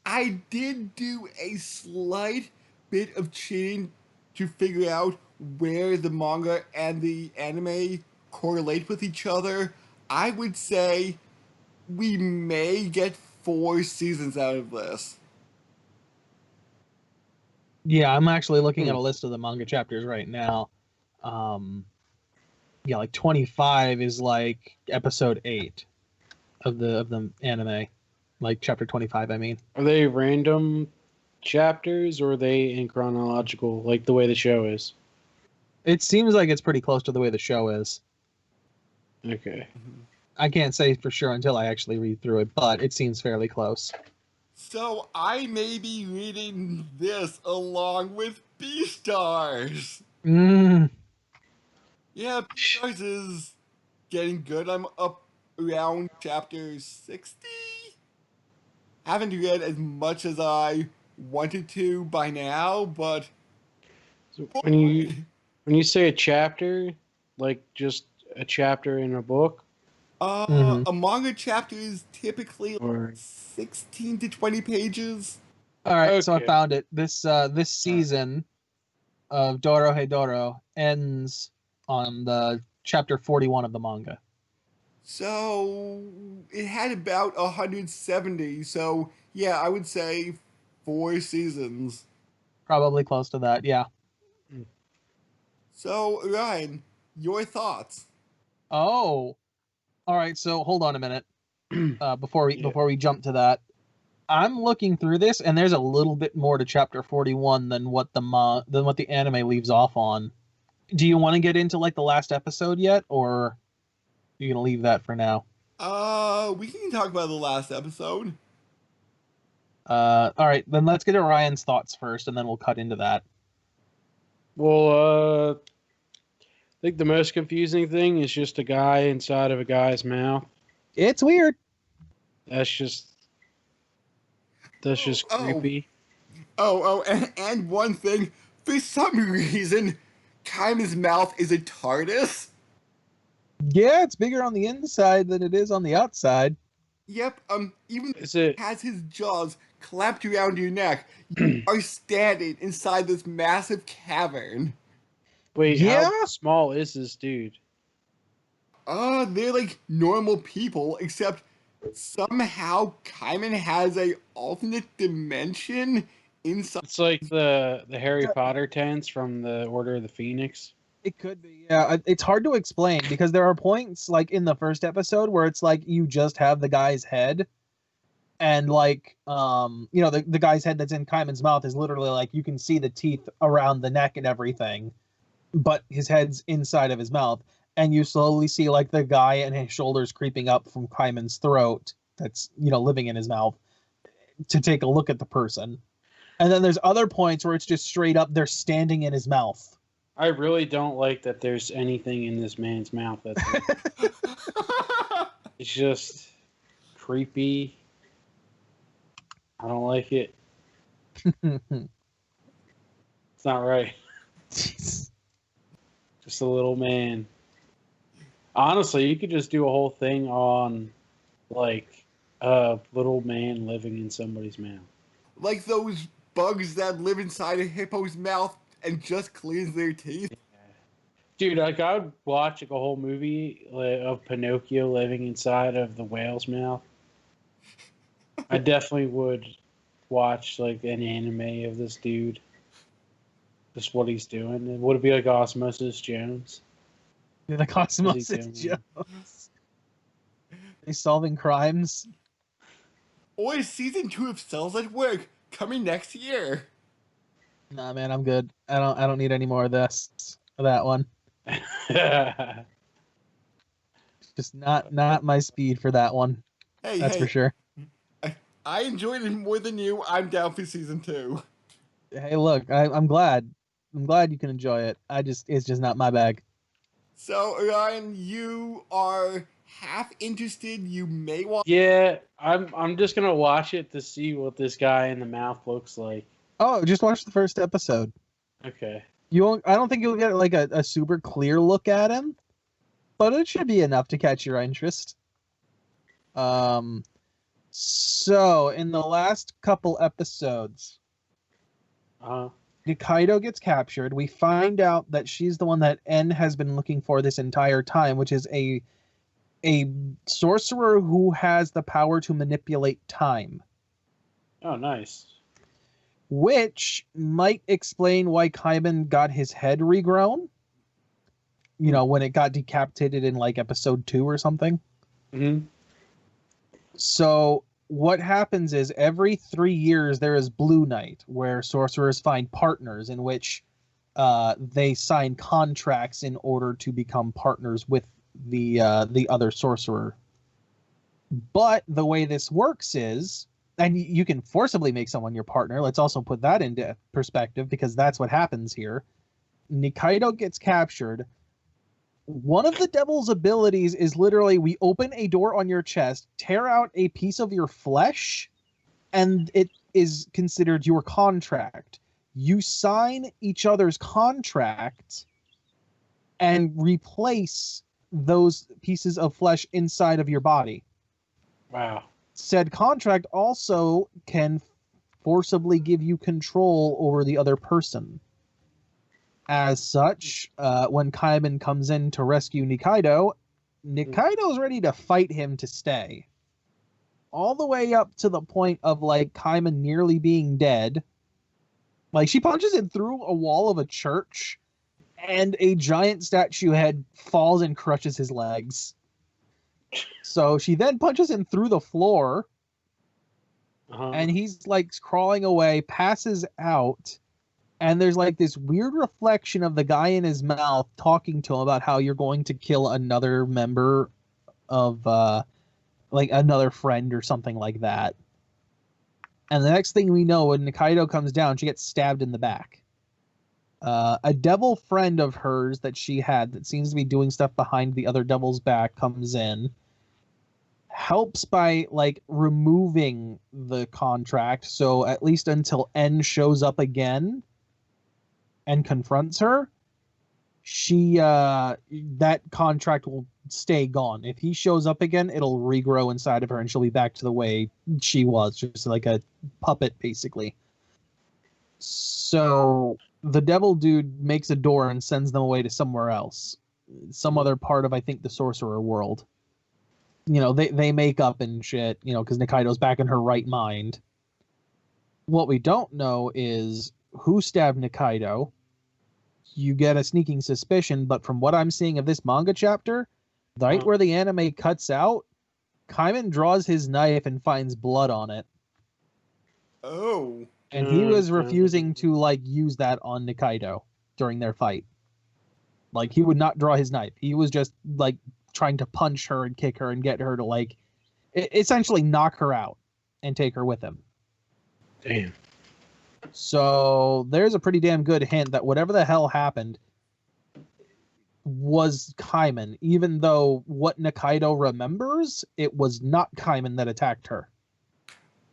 I did do a slight bit of cheating to figure out where the manga and the anime correlate with each other. I would say we may get 4 seasons out of this.
Yeah, I'm actually looking at a list of the manga chapters right now. Yeah, like 25 is like episode 8 of the anime, like chapter 25. I mean,
Are they random chapters or are they in chronological, like the way the show is?
it seems like it's pretty close to the way the show is.
Okay.
I can't say for sure until I actually read through it, but it seems fairly close.
So I may be reading this along with Beastars.
Mm.
Yeah, Beastars is getting good. I'm up around chapter 60. Haven't read as much as I wanted to by now, but
So when you say a chapter, like just a chapter in a book,
a manga chapter is typically
or
16 to 20 pages.
All right, so I
Okay.
found it. This season of Dorohedoro ends on the chapter 41 of the manga.
So it had about 170. So yeah, I would say 4 seasons.
Probably close to that, yeah.
So Ryan, your thoughts?
Oh, all right. So hold on a minute. Before
Yeah.
we jump to that, I'm looking through this, and there's a little bit more to chapter 41 than what the anime leaves off on. Do you want to get into like the last episode yet, or are you gonna leave that for now?
We can talk about the last episode.
All right, then let's get to Ryan's thoughts first, and then we'll cut into that.
well, I think the most confusing thing is just a guy inside of a guy's mouth.
It's weird.
That's just
Oh.
creepy.
And one thing, for some reason, Kaiman's mouth is a TARDIS.
Yeah, it's bigger on the inside than it is on the outside.
Yep, even
Is
though
it?
he has his jaws clamped around your neck, you are standing inside this massive cavern.
Wait,
Yeah?
how small is this dude?
They're like normal people, except somehow Kaiman has a alternate dimension inside.
It's like the Harry Potter tents from the Order of the Phoenix.
It could be. Yeah, it's hard to explain because there are points like in the first episode where it's like you just have the guy's head, and like the guy's head that's in Kaiman's mouth is literally like you can see the teeth around the neck and everything, but his head's inside of his mouth. and you slowly see like the guy and his shoulders creeping up from Kaiman's throat that's, living in his mouth to take a look at the person. And then there's other points where it's just straight up they're standing in his mouth.
I really don't like that there's anything in this man's mouth. It's just creepy. I don't like it. It's not right.
Jeez.
Just a little man. Honestly, you could just do a whole thing on, like, a little man living in somebody's mouth.
Like those bugs that live inside a hippo's mouth and just cleans their teeth.
Dude, like, I would watch like a whole movie of Pinocchio living inside of the whale's mouth. I definitely would watch like an anime of this dude. Just what he's doing. Would it be like Osmosis Jones?
Yeah, the Osmosis Jones. He's solving crimes.
Or season 2 of Cells at Work coming next year.
Nah, man, I'm good. I don't need any more of this. That one. Just not my speed for that one. That's for sure.
I enjoyed it more than you. I'm down for season 2.
Hey, look, I'm glad. I'm glad you can enjoy it. It's just not my bag.
So, Ryan, you are half interested. You may want.
Yeah, I'm just gonna watch it to see what this guy in the mouth looks like.
Oh, just watch the first episode.
Okay.
I don't think you'll get like a super clear look at him, but it should be enough to catch your interest. So in the last couple episodes, Nikaido gets captured. We find out that she's the one that N has been looking for this entire time, which is a sorcerer who has the power to manipulate time.
Oh, nice.
Which might explain why Kaiman got his head regrown. When it got decapitated in like episode 2 or something.
Mm-hmm.
So what happens is every 3 years there is Blue Night, where sorcerers find partners in which they sign contracts in order to become partners with the other sorcerer. But the way this works is, and you can forcibly make someone your partner. Let's also put that into perspective, because that's what happens here. Nikaido gets captured. One of the devil's abilities is literally, we open a door on your chest, tear out a piece of your flesh, and it is considered your contract. You sign each other's contracts and replace those pieces of flesh inside of your body.
Wow.
Said contract also can forcibly give you control over the other person. As such, when Kaiman comes in to rescue Nikaido's ready to fight him to stay. All the way up to the point of like Kaiman nearly being dead. Like, she punches him through a wall of a church, and a giant statue head falls and crushes his legs. So she then punches him through the floor, and he's like crawling away, passes out, and there's like this weird reflection of the guy in his mouth talking to him about how you're going to kill another member of like another friend or something like that. And the next thing we know, when Nikaido comes down, she gets stabbed in the back. A devil friend of hers that she had that seems to be doing stuff behind the other devil's back comes in, helps by like removing the contract, so at least until N shows up again and confronts her, she that contract will stay gone. If he shows up again, it'll regrow inside of her and she'll be back to the way she was, just like a puppet basically. So the devil dude makes a door and sends them away to somewhere else, some other part of, I think, the sorcerer world. They make up and shit, because Nikaido's back in her right mind. What we don't know is who stabbed Nikaido. You get a sneaking suspicion, but from what I'm seeing of this manga chapter, right where the anime cuts out, Kaiman draws his knife and finds blood on it.
Oh.
And he was refusing to, like, use that on Nikaido during their fight. Like, he would not draw his knife. He was just, like, trying to punch her and kick her and get her to, like, essentially knock her out and take her with him.
Damn.
So there's a pretty damn good hint that whatever the hell happened was Kaiman, even though what Nikaido remembers, it was not Kaiman that attacked her.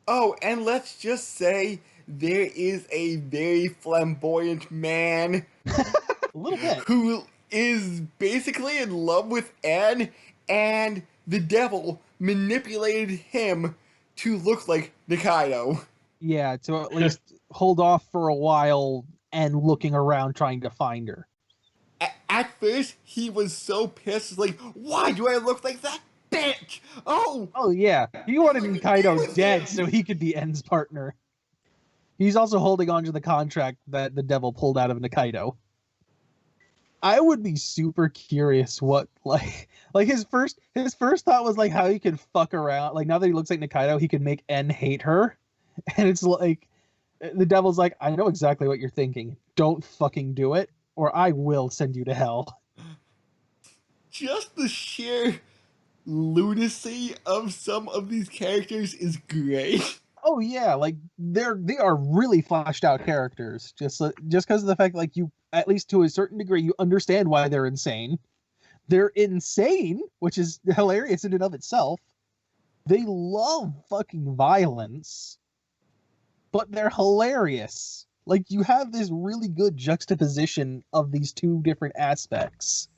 Oh, and let's just say there is a very flamboyant man
A little bit.
who is basically in love with Anne, and the devil manipulated him to look like Nikaido.
Yeah, to at least hold off for a while and looking around trying to find her.
At first, he was so pissed, like, why do I look like that bitch?
Oh yeah, he wanted Nikaido dead so he could be En's partner. He's also holding on to the contract that the devil pulled out of Nikaido. I would be super curious what like his first thought was like how he could fuck around. Like, now that he looks like Nikaido, he could make En hate her. And it's like the devil's like, I know exactly what you're thinking. Don't fucking do it, or I will send you to hell.
Just the sheer lunacy of some of these characters is great.
Oh yeah, like they are really fleshed out characters. Just because of the fact, like, you, at least to a certain degree, you understand why they're insane. They're insane, which is hilarious in and of itself. They love fucking violence, but they're hilarious. Like, you have this really good juxtaposition of these two different aspects.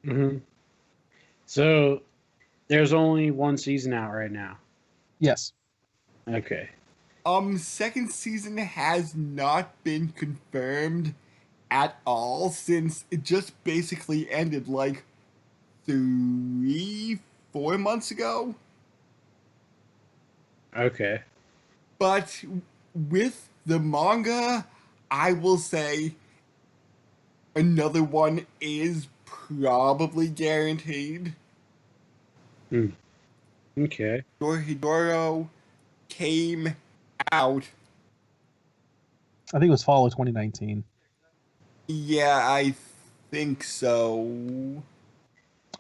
Mm-hmm. So there's only one season out right now.
Yes.
Okay.
Second season has not been confirmed at all, since it just basically ended like 3-4 months ago.
Okay.
But with the manga, I will say another one is probably guaranteed.
Okay.
Dorohedoro came out.
I think it was fall of 2019.
Yeah, I think so.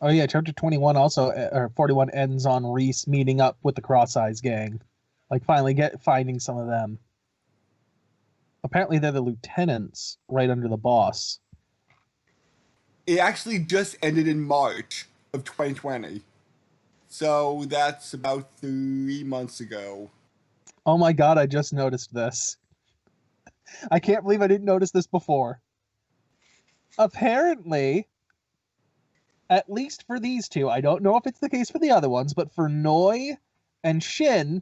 Oh yeah, chapter 21 also, or 41, ends on Reese meeting up with the Cross Eyes gang. Like, finally finding some of them. Apparently they're the lieutenants right under the boss.
It actually just ended in March of 2020. So that's about 3 months ago.
Oh my god, I just noticed this. I can't believe I didn't notice this before. Apparently, at least for these two, I don't know if it's the case for the other ones, but for Noi and Shin,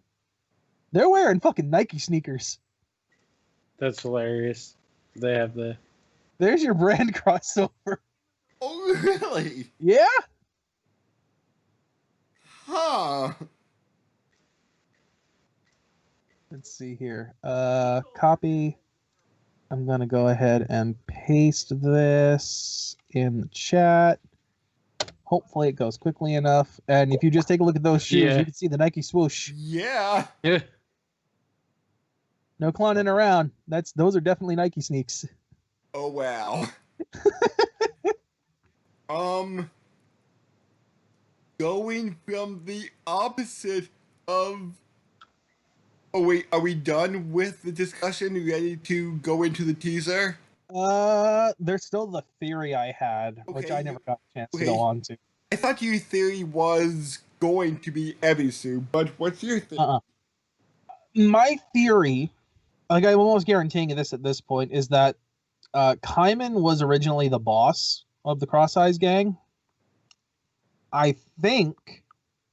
they're wearing fucking Nike sneakers.
That's hilarious. They have the...
There's your brand crossover.
Oh, really?
Yeah?
Huh.
Let's see here. Copy. I'm gonna go ahead and paste this in the chat. Hopefully it goes quickly enough. And if you just take a look at those shoes,
Yeah.
you can see the Nike swoosh.
Yeah.
Yeah.
No clowning around. Those are definitely Nike sneaks.
Oh, wow. Going from the opposite of... Oh, wait, are we done with the discussion? Ready to go into the teaser?
There's still the theory I had, which
Okay,
I never got a chance to
okay.
go on to.
I thought your theory was going to be Ebisu, but what's your theory?
My theory, like, I'm almost guaranteeing this at this point, is that Kaiman was originally the boss of the Cross Eyes gang. I think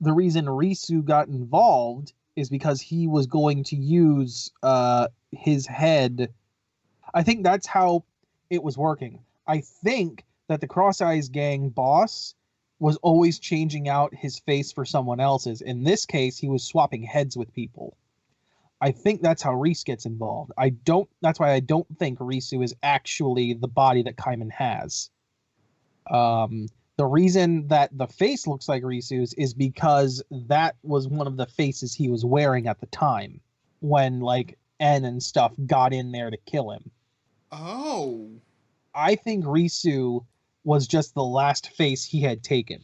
the reason Risu got involved is because he was going to use his head. I think that's how it was working. I think that the Cross Eyes gang boss was always changing out his face for someone else's. In this case, he was swapping heads with people. I think that's how Reese gets involved. That's why I don't think Risu is actually the body that Kaiman has. The reason that the face looks like Risu's is because that was one of the faces he was wearing at the time when, like, En and stuff got in there to kill him.
Oh.
I think Risu was just the last face he had taken.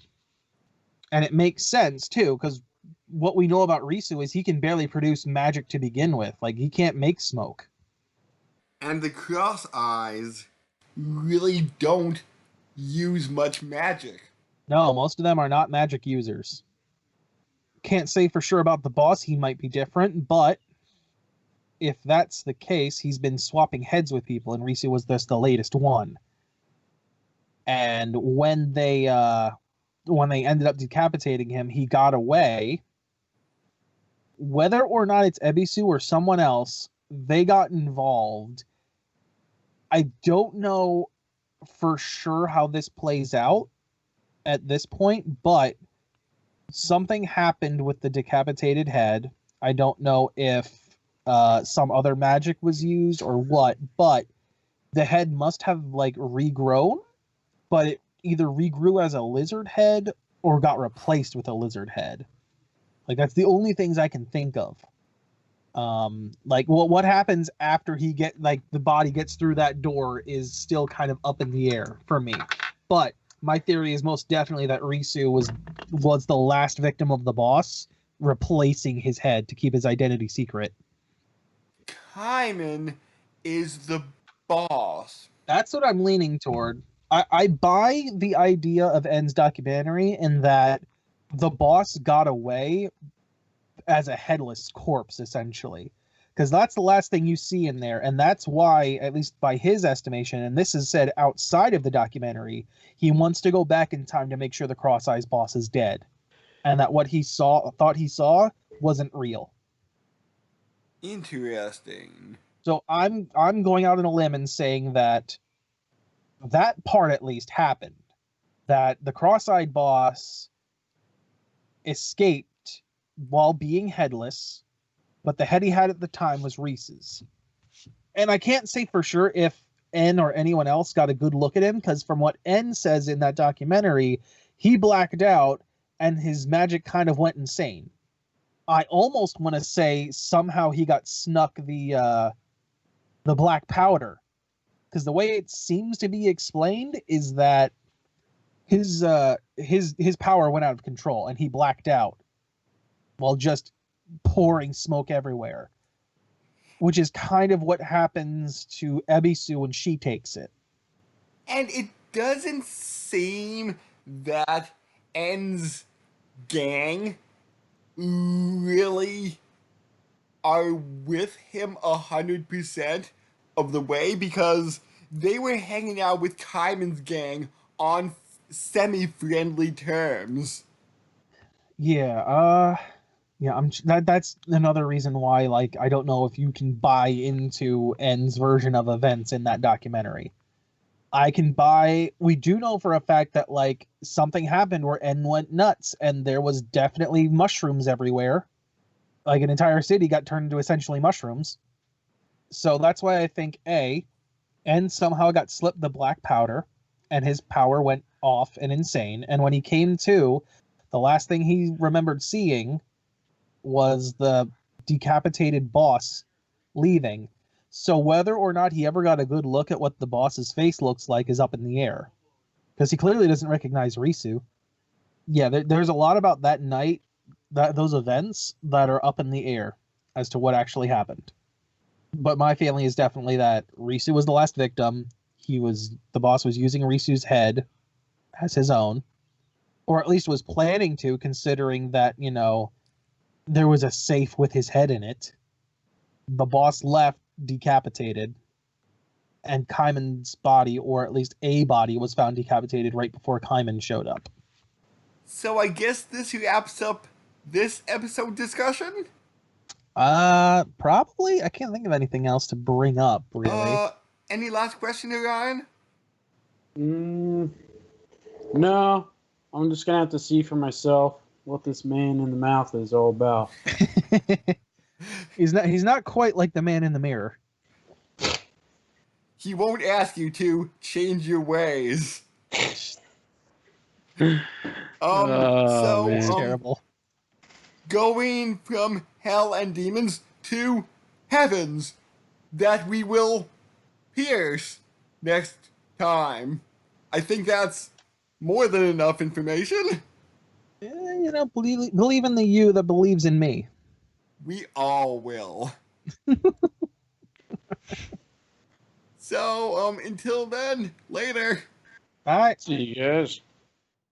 And it makes sense, too, because what we know about Risu is he can barely produce magic to begin with. Like, he can't make smoke.
And the Cross Eyes really don't use much magic.
No, most of them are not magic users. Can't say for sure about the boss, he might be different, but if that's the case, he's been swapping heads with people, and Risu was just the latest one. And when they ended up decapitating him, he got away. Whether or not it's Ebisu or someone else, they got involved. I don't know for sure how this plays out at this point, but something happened with the decapitated head. I don't know if some other magic was used or what, but the head must have like regrown, but it either regrew as a lizard head or got replaced with a lizard head. Like, that's the only things I can think of. Like, what happens after the body gets through that door is still kind of up in the air for me. But my theory is most definitely that Risu was the last victim of the boss, replacing his head to keep his identity secret.
Kaiman is the boss.
That's what I'm leaning toward. I buy the idea of N's documentary in that the boss got away as a headless corpse, essentially. Because that's the last thing you see in there, and that's why, at least by his estimation, and this is said outside of the documentary, he wants to go back in time to make sure the Cross Eyes boss is dead. And that what he thought he saw wasn't real.
Interesting.
So I'm going out on a limb and saying that part at least happened. That the cross-eyed boss escaped while being headless, but the head he had at the time was Reese's. And I can't say for sure if N or anyone else got a good look at him, because from what N says in that documentary, he blacked out and his magic kind of went insane. I almost want to say somehow he got snuck the black powder, because the way it seems to be explained is that his power went out of control and he blacked out while just pouring smoke everywhere, which is kind of what happens to Ebisu when she takes it.
And it doesn't seem that N's gang really are with him 100% of the way, because they were hanging out with Kaiman's gang on semi-friendly terms.
Yeah, that's another reason why, like, I don't know if you can buy into N's version of events in that documentary. We do know for a fact that, like, something happened where N went nuts and there was definitely mushrooms everywhere. Like, an entire city got turned into essentially mushrooms. So that's why I think N somehow got slipped the black powder and his power went off and insane. And when he came to, the last thing he remembered seeing was the decapitated boss leaving. So whether or not he ever got a good look at what the boss's face looks like is up in the air, because he clearly doesn't recognize Risu. Yeah, there's a lot about that night, those events that are up in the air as to what actually happened. But my feeling is definitely that Risu was the last victim. The boss was using Risu's head as his own, or at least was planning to, considering that, there was a safe with his head in it. The boss left decapitated, and Kaiman's body, or at least a body, was found decapitated right before Kaiman showed up.
So I guess this wraps up this episode discussion?
Probably. I can't think of anything else to bring up, really.
Any last question, Ryan?
No. I'm just gonna have to see for myself what this man in the mouth is all about.
He's not quite like the man in the mirror.
He won't ask you to change your ways.
Man.
Terrible.
Going from hell and demons to heavens that we will pierce next time. I think that's more than enough information.
Believe in the you that believes in me.
We all will. So, until then, later.
Bye.
See you guys.